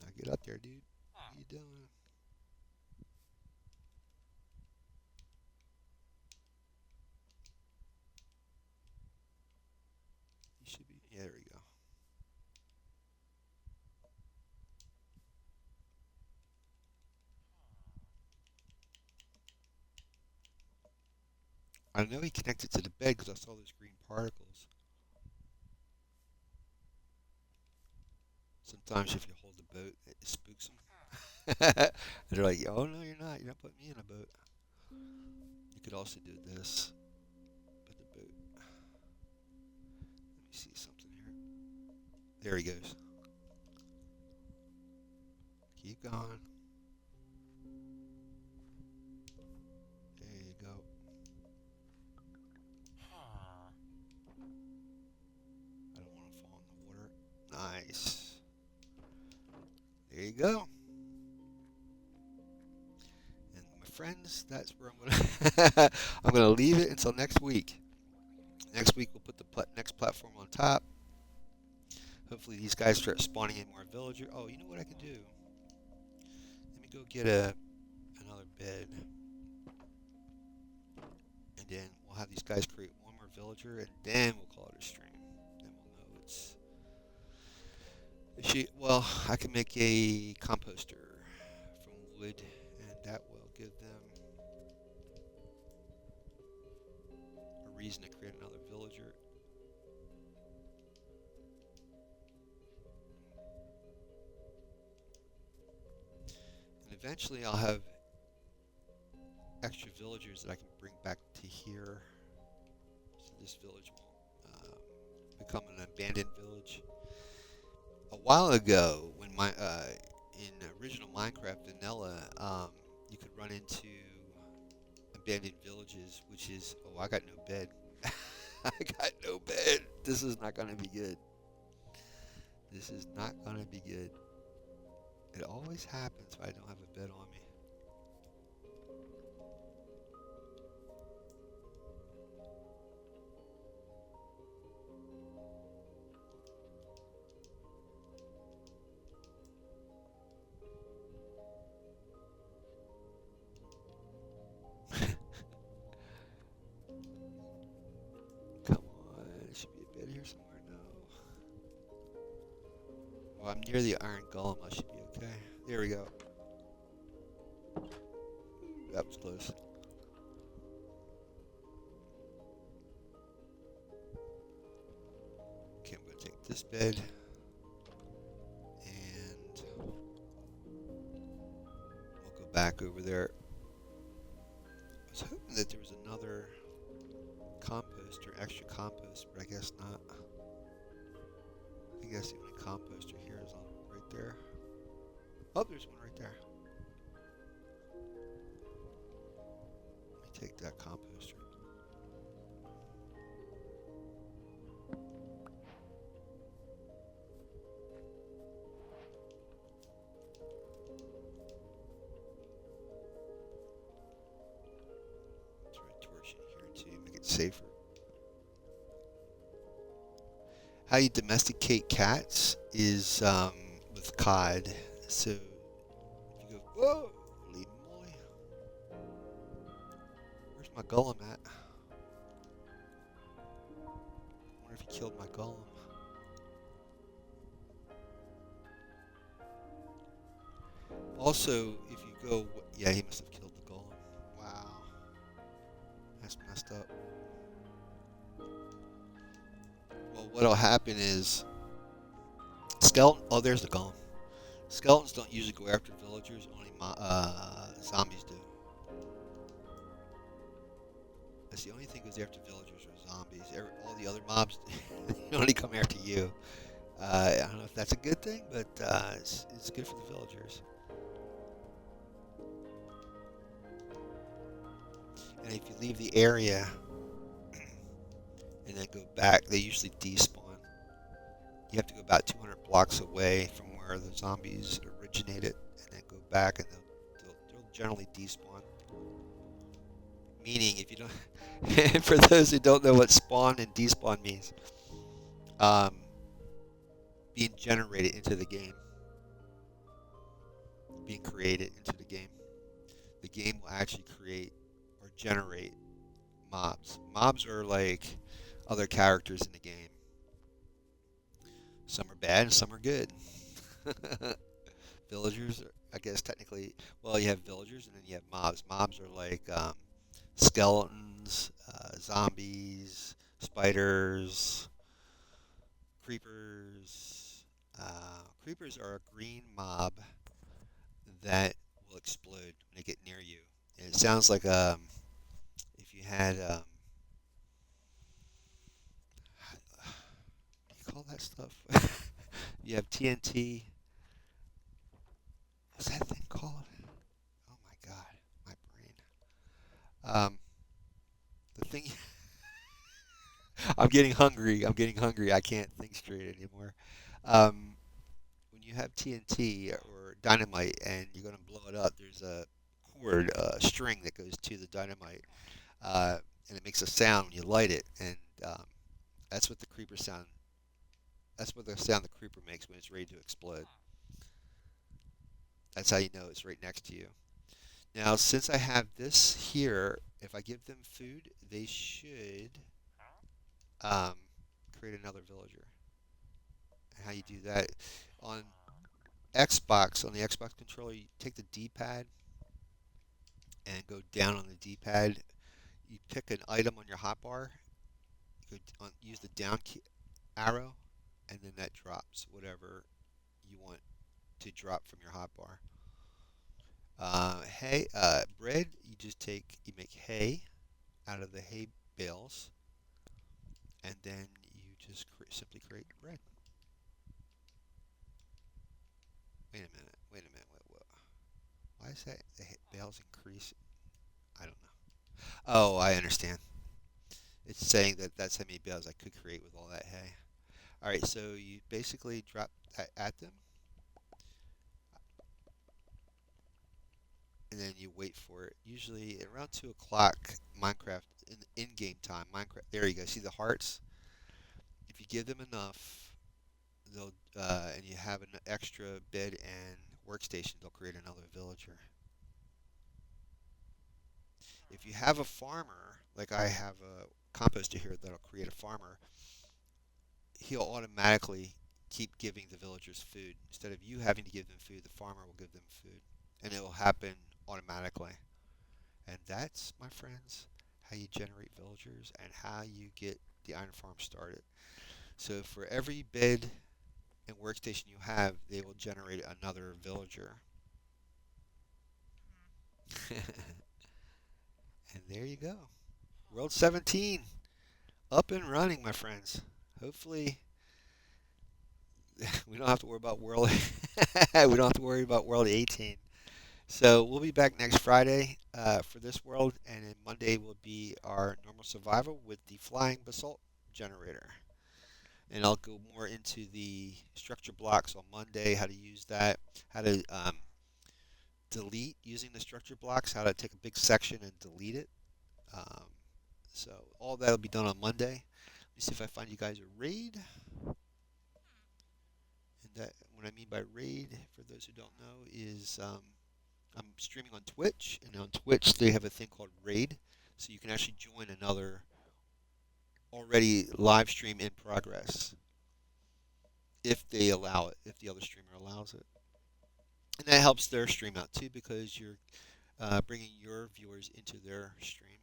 Now get up there, dude. What are you doing? You should be. Yeah, there we go. I know he connected to the bed because I saw those green particles. Sometimes if you hold the boat, it spooks them. And they're like, oh no, you're not. You're not putting me in a boat. You could also do this. Put the boat. Let me see something here. There he goes. Keep going. There you go. I don't want to fall in the water. Nice. There you go. And my friends, that's where I'm gonna leave it until next week. Next week we'll put the next platform on top. Hopefully these guys start spawning in more villagers. Oh, you know what I can do? Let me go get another bed, and then we'll have these guys create one more villager, and then we'll call it a stream. Then we'll know it's. Well, I can make a composter from wood, and that will give them a reason to create another villager. And eventually I'll have extra villagers that I can bring back to here. So this village won't become an abandoned village. A while ago, when in original Minecraft vanilla, you could run into abandoned villages, which is, oh, I got no bed. I got no bed. This is not gonna be good. This is not gonna be good. It always happens when I don't have a bed on me. Come on, there should be a bed here somewhere. No. Well, I'm near the iron golem. I should be okay. There we go. That was close. Okay, I'm gonna take this bed and we'll go back over there. I was hoping that there was another composter, extra compost, but I guess not. I guess the only composter here is on right there. Oh, there's one right there. Let me take that composter. Throw a torch in here too, make it safer. How you domesticate cats is with COD. So if you go, whoa, holy moly, where's my golem at? I wonder if he killed my golem. Also, if you go, yeah, he must have killed the golem. Wow, that's messed up. Well, what'll happen is skeleton. Oh, there's the golem. Skeletons don't usually go after villagers. Only zombies do. That's the only thing that goes after villagers or zombies. All the other mobs only come after you. I don't know if that's a good thing, but it's good for the villagers. And if you leave the area and then go back, they usually despawn. You have to go about 200 blocks away from where the zombies originated, and then go back, and they'll generally despawn. Meaning, if you don't, for those who don't know what spawn and despawn means, being generated into the game, being created into the game. The game will actually create or generate mobs. Mobs are like other characters in the game. Some are bad and some are good. Villagers, I guess technically, well, you have villagers and then you have mobs. Mobs are like skeletons, zombies, spiders, creepers. Creepers are a green mob that will explode when they get near you. And it sounds like if you had what do you call that stuff? You have TNT. What's that thing called? Oh my god, my brain. Um, the thing. I'm getting hungry. I'm getting hungry. I can't think straight anymore. Um, when you have TNT or dynamite and you're going to blow it up, there's a cord, a string that goes to the dynamite, uh, and it makes a sound when you light it, and that's what the creeper sound. That's what the sound the creeper makes when it's ready to explode. That's how you know it's right next to you. Now, since I have this here, if I give them food, they should um, create another villager. How you do that on on the Xbox controller, you take the D-pad and go down on the D-pad. You pick an item on your hotbar. Use the down key, arrow, and then that drops whatever you want to drop from your hotbar. Hay, bread. You make hay out of the hay bales, and then you just simply create bread. Wait a minute. Wait a minute. What? Why is that the bales increase? I don't know. Oh, I understand. It's saying that that's how many bales I could create with all that hay. All right, so you basically drop that at them, and then you wait for it. Usually around 2 o'clock, Minecraft in-game time. Minecraft. There you go. See the hearts? If you give them enough, they'll and you have an extra bed and workstation, they'll create another villager. If you have a farmer, like I have a composter here that'll create a farmer, he'll automatically keep giving the villagers food. Instead of you having to give them food, the farmer will give them food. And it will happen automatically. And that's, my friends, how you generate villagers and how you get the iron farm started. So for every bed and workstation you have, they will generate another villager. And there you go. World 17 up and running, my friends. Hopefully we don't have to worry about world we don't have to worry about world 18. So we'll be back next Friday for this world, and then Monday will be our normal survival with the flying basalt generator. And I'll go more into the structure blocks on Monday, how to use that, how to delete using the structure blocks, how to take a big section and delete it. Um, so all that will be done on Monday. Let me see if I find you guys a raid. And that, what I mean by raid, for those who don't know, is I'm streaming on Twitch, and on Twitch they have a thing called raid, so you can actually join another already live stream in progress if they allow it, if the other streamer allows it. And that helps their stream out too because you're bringing your viewers into their stream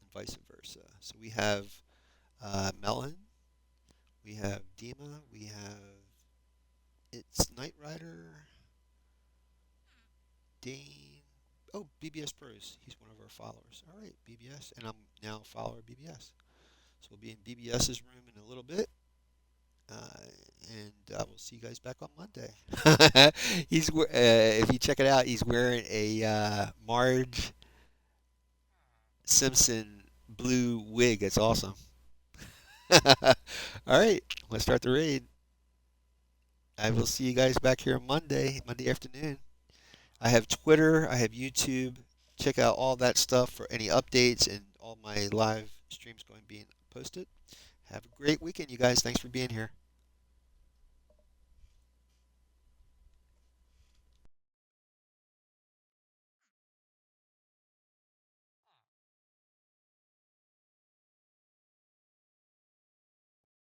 and vice versa. So we have Melon, we have Dima, we have It's Knight Rider, Dane. Oh, BBS Pros. He's one of our followers. All right, BBS, and I'm now a follower of BBS. So we'll be in BBS's room in a little bit. And we'll see you guys back on Monday. If you check it out, he's wearing a Marge Simpson blue wig. It's awesome. All right, let's start the raid. I will see you guys back here on Monday afternoon. I have Twitter, I have YouTube. Check out all that stuff for any updates and all my live streams going being posted. Have a great weekend, you guys. Thanks for being here.